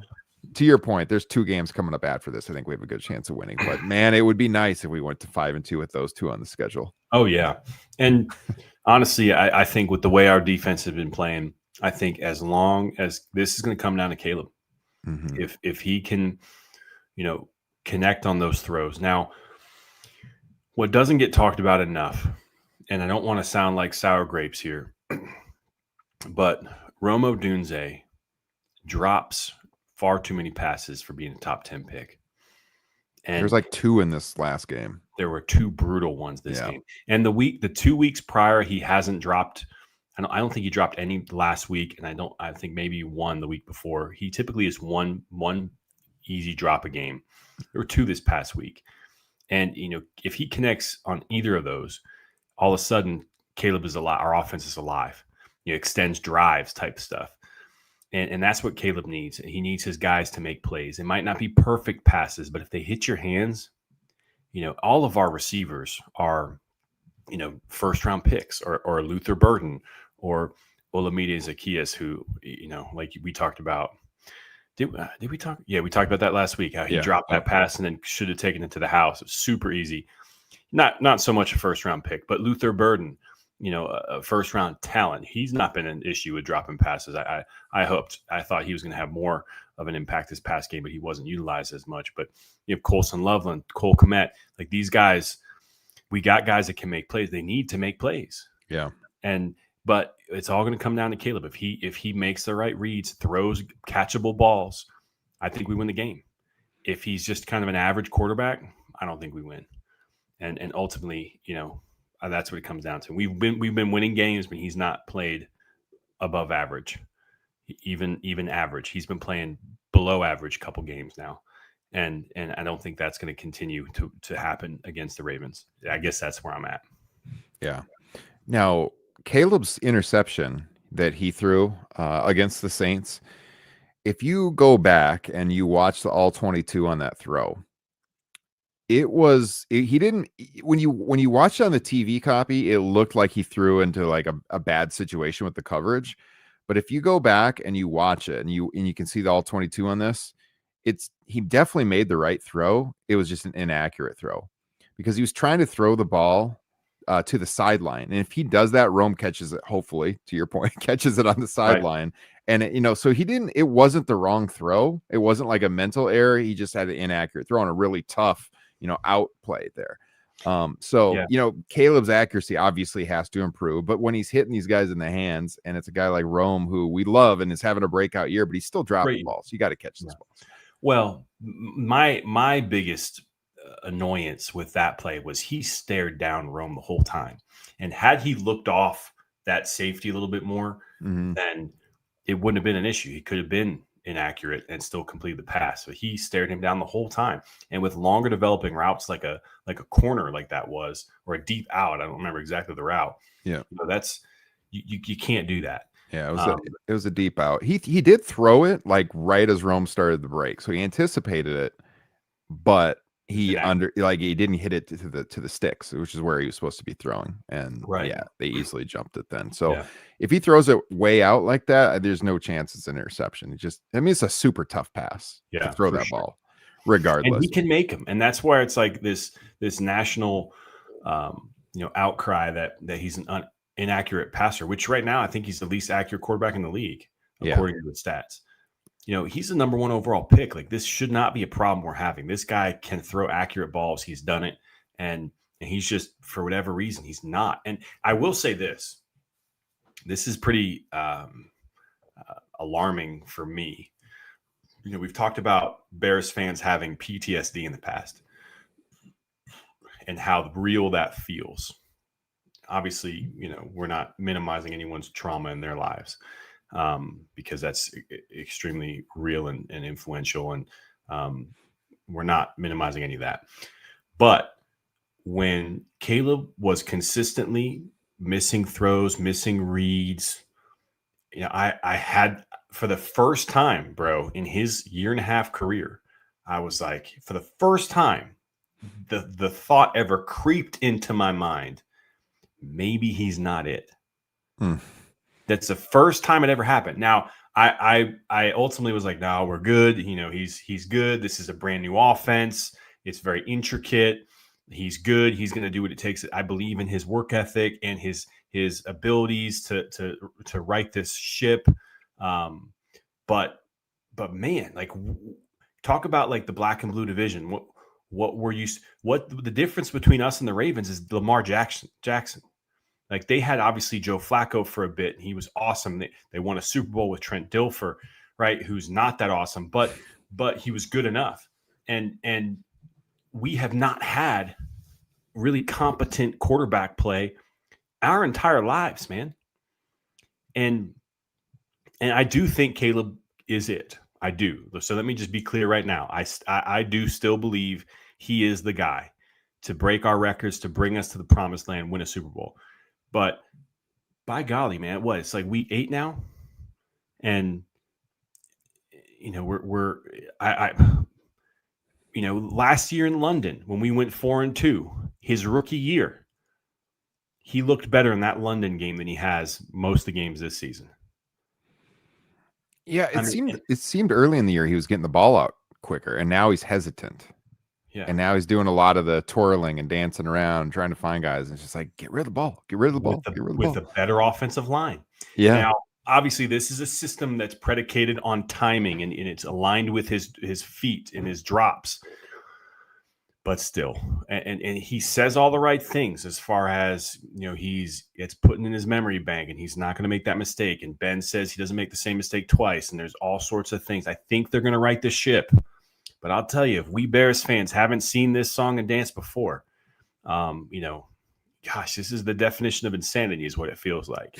Speaker 1: To your point, there's 2 games coming up after this. I think we have a good chance of winning. But man, it would be nice if we went to 5-2 with those 2 on the schedule.
Speaker 2: Oh yeah, and honestly, I think with the way our defense has been playing, I think as long as this is going to come down to Caleb, if he can, connect on those throws. Now, what doesn't get talked about enough, and I don't want to sound like sour grapes here, but Rome Odunze drops far too many passes for being a top 10 pick. And
Speaker 1: there's like 2 in this last game.
Speaker 2: There were 2 brutal ones this game. And the 2 weeks prior, he hasn't dropped. I don't think he dropped any last week, and I think maybe 1 the week before. He typically is one easy drop a game. There were 2 this past week. And if he connects on either of those, all of a sudden Caleb is alive. Our offense is alive. Extends drives type stuff. And that's what Caleb needs. He needs his guys to make plays. It might not be perfect passes, but if they hit your hands, all of our receivers are, first round picks or Luther Burden or Olamide Zacchaeus, who, like we talked about. Did we talk? Yeah, we talked about that last week, how he dropped that pass and then should have taken it to the house. It was super easy. Not so much a first round pick, but Luther Burden, a first round talent. He's not been an issue with dropping passes. I thought he was going to have more of an impact this past game, but he wasn't utilized as much. But you have Colson Loveland, Cole Kmet, like these guys, we got guys that can make plays. They need to make plays.
Speaker 1: Yeah.
Speaker 2: But it's all going to come down to Caleb. If he makes the right reads, throws catchable balls, I think we win the game. If he's just kind of an average quarterback, I don't think we win. And ultimately, that's what it comes down to. We've been winning games, but he's not played above average, even average. He's been playing below average a couple games now, and I don't think that's going to continue to happen against the Ravens. I guess that's where I'm at.
Speaker 1: Yeah. Now, Caleb's interception that he threw against the Saints, if you go back and you watch the all 22 on that throw, he didn't, when you watched it on the TV copy, it looked like he threw into like a bad situation with the coverage. But if you go back and you watch it and you can see the all 22 on this, he definitely made the right throw. It was just an inaccurate throw because he was trying to throw the ball to the sideline. And if he does that, Rome catches it, hopefully, to your point, catches it on the sideline. Right. And, so it wasn't the wrong throw. It wasn't like a mental error. He just had an inaccurate throw on a really tough, outplay there. Caleb's accuracy obviously has to improve, but when he's hitting these guys in the hands and it's a guy like Rome, who we love and is having a breakout year, but he's still dropping balls. You got to catch those balls.
Speaker 2: Well, my biggest annoyance with that play was he stared down Rome the whole time. And had he looked off that safety a little bit more, then it wouldn't have been an issue. He could have been inaccurate and still complete the pass. So he stared him down the whole time. And with longer developing routes like a corner like that was, or a deep out, I don't remember exactly the route.
Speaker 1: Yeah.
Speaker 2: That's you can't do that.
Speaker 1: Yeah, it was a deep out. He did throw it like right as Rome started the break. So he anticipated it, but he didn't hit it to the sticks, which is where he was supposed to be throwing. And they easily jumped it then. So if he throws it way out like that, there's no chance it's an interception. It's a super tough pass to throw that ball, regardless.
Speaker 2: And he can make them. And that's where it's like this national outcry that he's an inaccurate passer, which right now I think he's the least accurate quarterback in the league, according to the stats. he's the number 1 overall pick. Like, this should not be a problem we're having. This guy can throw accurate balls. He's done it. And he's just, for whatever reason, he's not. And I will say this. This is pretty alarming for me. We've talked about Bears fans having PTSD in the past and how real that feels. Obviously, we're not minimizing anyone's trauma in their lives, because that's extremely real and influential. And we're not minimizing any of that. But when Caleb was consistently missing throws, missing reads, I had, for the first time, bro, in his 1.5-year career, I was like, for the first time, the thought ever creeped into my mind, maybe he's not it. That's the first time it ever happened. Now, I ultimately was like, no, we're good. He's good. This is a brand new offense. It's very intricate. He's good. He's going to do what it takes. I believe in his work ethic and his abilities to right this ship. But man, like, talk about like the black and blue division. What the difference between us and the Ravens is Lamar Jackson. Like, they had obviously Joe Flacco for a bit. He was awesome. They won a Super Bowl with Trent Dilfer, right? Who's not that awesome, but he was good enough. And we have not had really competent quarterback play our entire lives, man. And I do think Caleb is it. I do. So let me just be clear right now. I do still believe he is the guy to break our records, to bring us to the promised land, win a Super Bowl. But by golly, man, it's like week 8 now, and last year in London when we went 4-2, his rookie year, he looked better in that London game than he has most of the games this season.
Speaker 1: Yeah, it seemed early in the year he was getting the ball out quicker, and now he's hesitant.
Speaker 2: Yeah.
Speaker 1: And now he's doing a lot of the twirling and dancing around, trying to find guys. And it's just like, get rid of the ball. Get rid of the ball.
Speaker 2: With a better offensive line.
Speaker 1: Yeah.
Speaker 2: Now, obviously, this is a system that's predicated on timing, and it's aligned with his feet and his drops. But still, and he says all the right things as far as, it's putting in his memory bank, and he's not going to make that mistake. And Ben says he doesn't make the same mistake twice. And there's all sorts of things. I think they're going to right the ship. But I'll tell you, if we Bears fans haven't seen this song and dance before, gosh, this is the definition of insanity is what it feels like.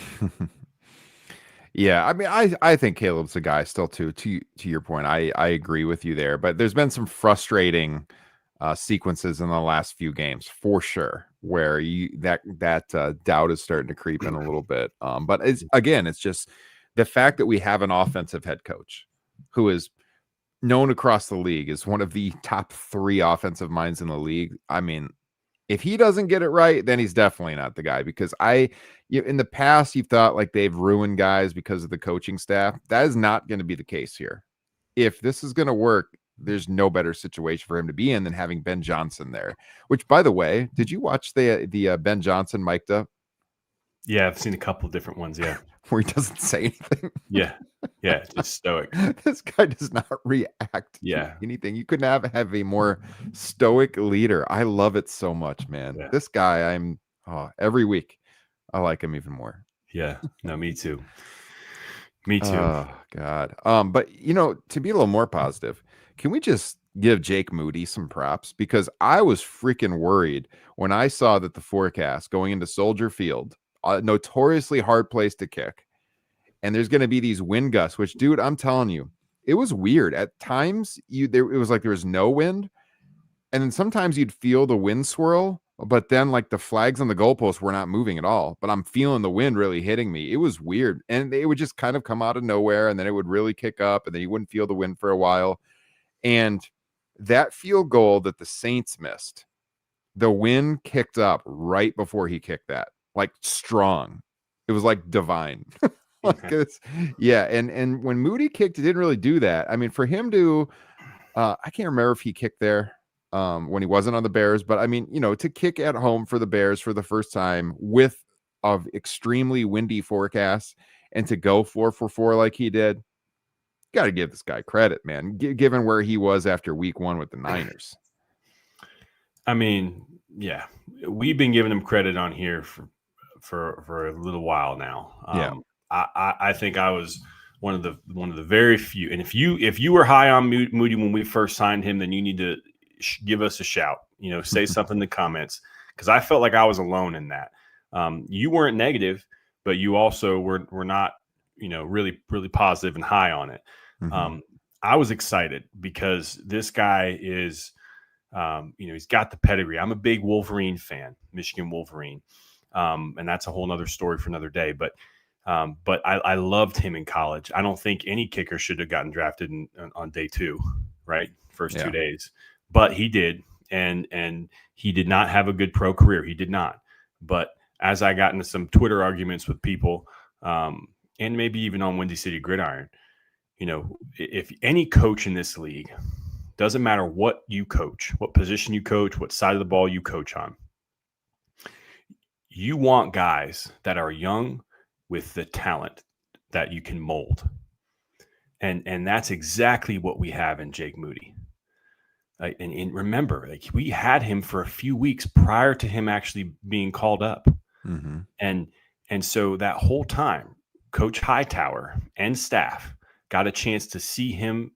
Speaker 1: Yeah, I mean, I think Caleb's a guy still too. To your point, I agree with you there. But there's been some frustrating sequences in the last few games for sure, where that doubt is starting to creep in a little bit. But it's just the fact that we have an offensive head coach who is known across the league as one of the top 3 offensive minds in the league. I mean, if he doesn't get it right, then he's definitely not the guy, because in the past, you've thought like they've ruined guys because of the coaching staff. That is not going to be the case here. If this is going to work, there's no better situation for him to be in than having Ben Johnson there, which, by the way, did you watch the Ben Johnson mic'd up?
Speaker 2: Yeah, I've seen a couple of different ones. Yeah.
Speaker 1: Where he doesn't say anything.
Speaker 2: Yeah. Just stoic.
Speaker 1: This guy does not react to anything. You couldn't have a more stoic leader. I love it so much, man. Yeah. This guy, every week I like him even more.
Speaker 2: Yeah. No, me too. Me too.
Speaker 1: Oh God. But to be a little more positive, can we just give Jake Moody some props? Because I was freaking worried when I saw that the forecast going into Soldier Field, a notoriously hard place to kick, and there's going to be these wind gusts, which, dude, I'm telling you, it was weird. At times, it was like there was no wind, and then sometimes you'd feel the wind swirl, but then like the flags on the goalposts were not moving at all. But I'm feeling the wind really hitting me. It was weird, and it would just kind of come out of nowhere, and then it would really kick up, and then you wouldn't feel the wind for a while. And that field goal that the Saints missed, the wind kicked up right before he kicked that, like strong. It was like divine. And when Moody kicked, it didn't really do that. I mean, for him to, I can't remember if he kicked there when he wasn't on the Bears, but I mean, to kick at home for the Bears for the first time with of extremely windy forecasts and to go 4 for 4 like he did, got to give this guy credit, man, given where he was after week 1 with the Niners.
Speaker 2: I mean, yeah, we've been giving him credit on here for a little while now.
Speaker 1: Yeah.
Speaker 2: I think I was one of the very few. And if you were high on Moody when we first signed him, then you need to give us a shout. Say something in the comments, because I felt like I was alone in that. You weren't negative, but you also were not really positive and high on it.
Speaker 1: Mm-hmm.
Speaker 2: I was excited because this guy is. He's got the pedigree. I'm a big Wolverine fan, Michigan Wolverine, and that's a whole nother story for another day. But I loved him in college. I don't think any kicker should have gotten drafted on day 2, right? First 2 days, but he did, and he did not have a good pro career. He did not. But as I got into some Twitter arguments with people, and maybe even on Windy City Gridiron, if any coach in this league, doesn't matter what you coach, what position you coach, what side of the ball you coach on, you want guys that are young with the talent that you can mold. And that's exactly what we have in Jake Moody. And remember, we had him for a few weeks prior to him actually being called up.
Speaker 1: Mm-hmm.
Speaker 2: And so that whole time, Coach Hightower and staff got a chance to see him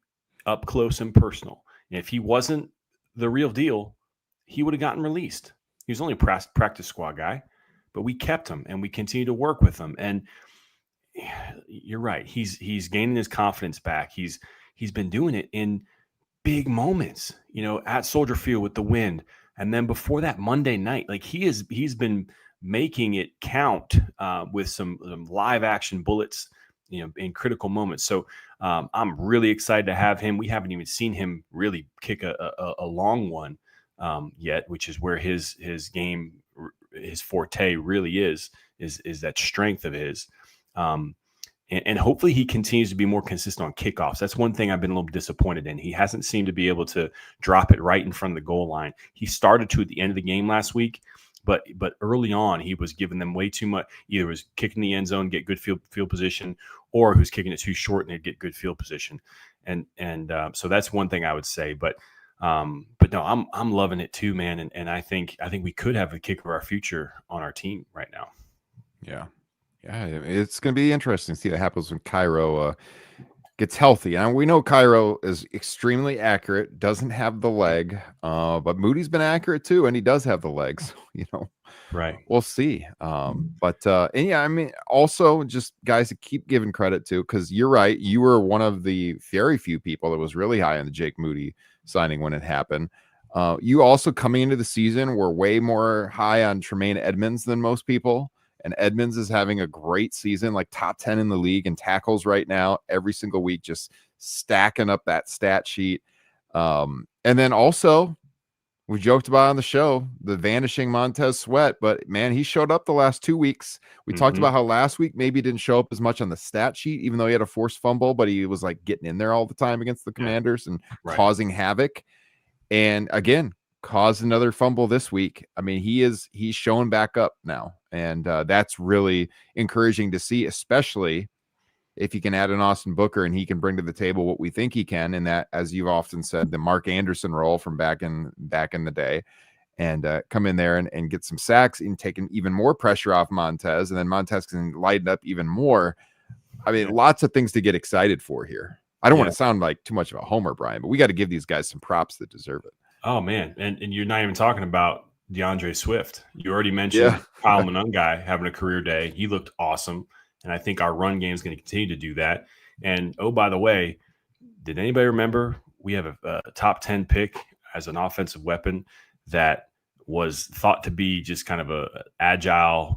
Speaker 2: up close and personal. And if he wasn't the real deal, he would have gotten released. He was only a practice squad guy, but we kept him and we continue to work with him. And you're right. He's gaining his confidence back. He's been doing it in big moments, at Soldier Field with the wind. And then before that Monday night, he's been making it count with some live action bullets, in critical moments. So I'm really excited to have him. We haven't even seen him really kick a long one yet, which is where his game, his forte really is that strength of his. And hopefully he continues to be more consistent on kickoffs. That's one thing I've been a little disappointed in. He hasn't seemed to be able to drop it right in front of the goal line. He started to at the end of the game last week, but early on he was giving them way too much. Either was kicking the end zone, get good field position, or he was kicking it too short and they'd get good field position. And so that's one thing I would say. But no, I'm loving it too, man. And I think we could have a kick of our future on our team right now.
Speaker 1: Yeah. Yeah, it's going to be interesting to see what happens when Cairo gets healthy. And we know Cairo is extremely accurate, doesn't have the leg, but Moody's been accurate too, and he does have the legs.
Speaker 2: Right.
Speaker 1: We'll see. But and yeah, I mean, also just guys to keep giving credit to, because you're right. You were one of the very few people that was really high on the Jake Moody signing when it happened. You also, coming into the season, were way more high on Tremaine Edmonds than most people. And Edmonds is having a great season, like top 10 in the league in tackles right now, every single week, just stacking up that stat sheet. And then also, we joked about on the show, the vanishing Montez Sweat, but man, he showed up the last 2 weeks. We talked about how last week maybe didn't show up as much on the stat sheet, even though he had a forced fumble, but he was like getting in there all the time against the Commanders and causing havoc. And again, caused another fumble this week. I mean, he's showing back up now. And that's really encouraging to see, especially if you can add an Austin Booker and he can bring to the table what we think he can. And that, as you've often said, the Mark Anderson role from back in the day, and come in there and get some sacks and taking even more pressure off Montez. And then Montez can lighten up even more. I mean, lots of things to get excited for here. I don't want to sound like too much of a homer, Brian, but we got to give these guys some props that deserve it.
Speaker 2: Oh, man. And you're not even talking about DeAndre Swift. You already mentioned Kyle Monungai having a career day. He looked awesome. And I think our run game is going to continue to do that. And, oh, by the way, did anybody remember we have a top 10 pick as an offensive weapon that was thought to be just kind of a agile,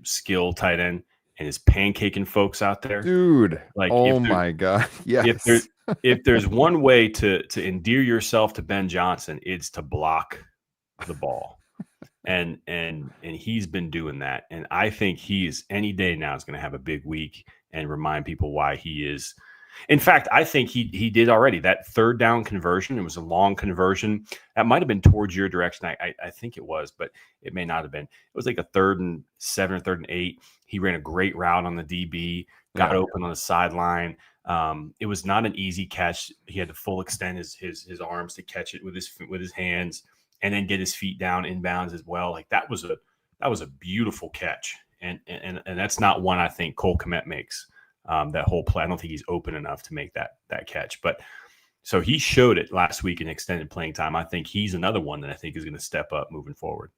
Speaker 2: skill tight end, and is pancaking folks out there?
Speaker 1: Dude, like, oh, my God. Yes.
Speaker 2: If there's one way to endear yourself to Ben Johnson, it's to block the ball. And he's been doing that. And I think he's any day now is going to have a big week and remind people why he is. In fact, I think he did already. That third down conversion, it was a long conversion. That might have been towards your direction. I think it was, but it may not have been. It was like a 3rd and 7 or 3rd and 8. He ran a great route on the DB, got open on the sideline. It was not an easy catch. He had to full extend his arms to catch it with his hands, and then get his feet down inbounds as well. Like that was a beautiful catch, and that's not one I think Cole Kmet makes. That whole play, I don't think he's open enough to make that catch. But so he showed it last week in extended playing time. I think he's another one that I think is going to step up moving forward.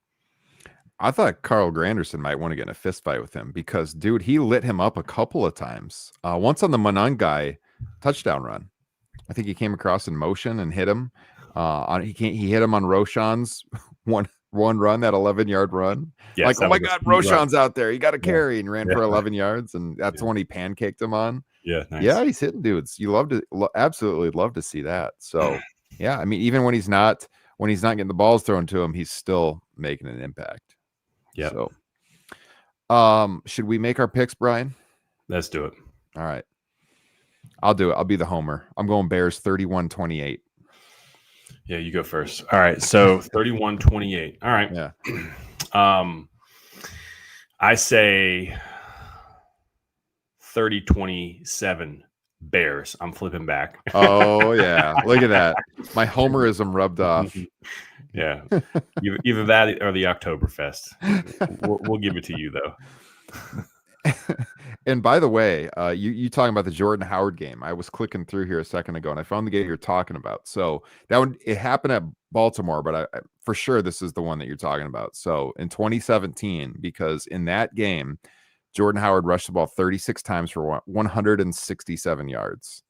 Speaker 1: I thought Carl Granderson might want to get in a fist fight with him because, dude, he lit him up a couple of times. Once on the Monangai touchdown run, I think he came across in motion and hit him. He hit him on Roquan's one run, that 11-yard run.
Speaker 2: Yes,
Speaker 1: like, oh my God, Roquan's out there. He got a carry and ran for 11 yards, and that's the one he pancaked him on.
Speaker 2: Yeah, nice.
Speaker 1: Yeah, he's hitting dudes. You absolutely love to see that. So yeah, I mean, even when he's not getting the balls thrown to him, he's still making an impact.
Speaker 2: Yeah.
Speaker 1: So, should we make our picks, Brian?
Speaker 2: Let's do it.
Speaker 1: All right. I'll do it. I'll be the homer. I'm going Bears 31-28.
Speaker 2: Yeah, you go first. All right. So 31-28. All right.
Speaker 1: Yeah.
Speaker 2: I say 30-27 Bears. I'm flipping back.
Speaker 1: Oh yeah. Look at that. My homerism rubbed off.
Speaker 2: Yeah. Either that or the Oktoberfest. We'll give it to you though.
Speaker 1: And by the way, you talking about the Jordan Howard game. I was clicking through here a second ago and I found the game you're talking about. So it happened at Baltimore, but I for sure this is the one that you're talking about. So in 2017, because in that game, Jordan Howard rushed the ball 36 times for 167 yards.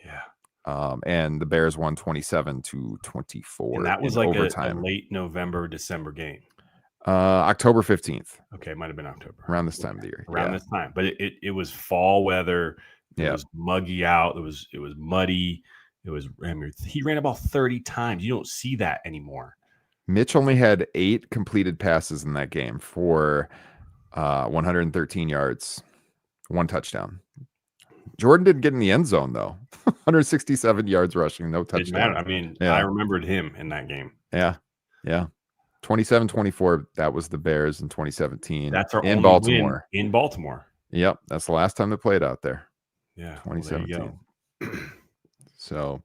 Speaker 2: Yeah.
Speaker 1: And the Bears won 27-24.
Speaker 2: And that was
Speaker 1: in
Speaker 2: like
Speaker 1: overtime.
Speaker 2: a late November, December game.
Speaker 1: October 15th.
Speaker 2: Okay, might have been October.
Speaker 1: Around this time of the year.
Speaker 2: Around this time. But it was fall weather. It was muggy out. It was muddy. He ran about 30 times. You don't see that anymore.
Speaker 1: Mitch only had 8 completed passes in that game for 113 yards, 1 touchdown. Jordan didn't get in the end zone though. 167 yards rushing, no touchdown.
Speaker 2: Didn't matter. I mean, I remembered him in that game.
Speaker 1: Yeah. 27-24. That was the Bears in 2017.
Speaker 2: That's our
Speaker 1: in
Speaker 2: only
Speaker 1: Baltimore.
Speaker 2: Win in Baltimore.
Speaker 1: Yep, that's the last time they played out there.
Speaker 2: Yeah,
Speaker 1: 2017. So,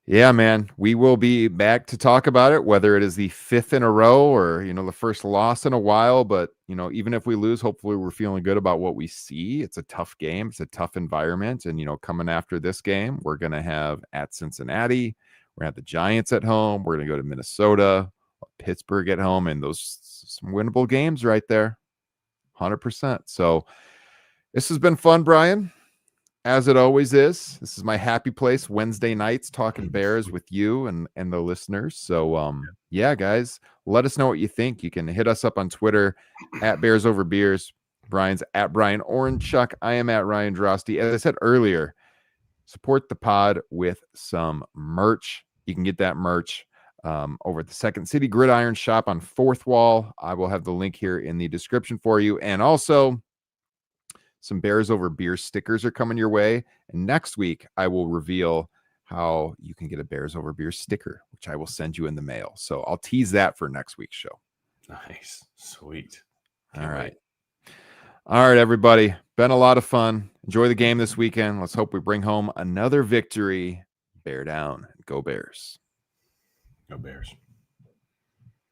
Speaker 1: yeah, man, we will be back to talk about it, whether it is the 5th in a row or, the first loss in a while. But, even if we lose, hopefully we're feeling good about what we see. It's a tough game. It's a tough environment. And, coming after this game, we're going to have at Cincinnati. We're going to have the Giants at home. We're going to go to Minnesota, Pittsburgh at home, and those some winnable games right there. 100%. So this has been fun, Brian. As it always is, this is my happy place Wednesday nights talking Bears with you and the listeners. So, yeah, guys, let us know what you think. You can hit us up on Twitter at Bears Over Beers. Brian's at Brian Orenchuck. I am at Ryan Drosty. As I said earlier, support the pod with some merch. You can get that merch over at the Second City Gridiron Shop on 4th Wall. I will have the link here in the description for you. And also, some Bears Over Beer stickers are coming your way. And next week, I will reveal how you can get a Bears Over Beer sticker, which I will send you in the mail. So I'll tease that for next week's show.
Speaker 2: Nice. Sweet.
Speaker 1: All right. All right, everybody. Been a lot of fun. Enjoy the game this weekend. Let's hope we bring home another victory. Bear down. Go Bears.
Speaker 2: Go Bears.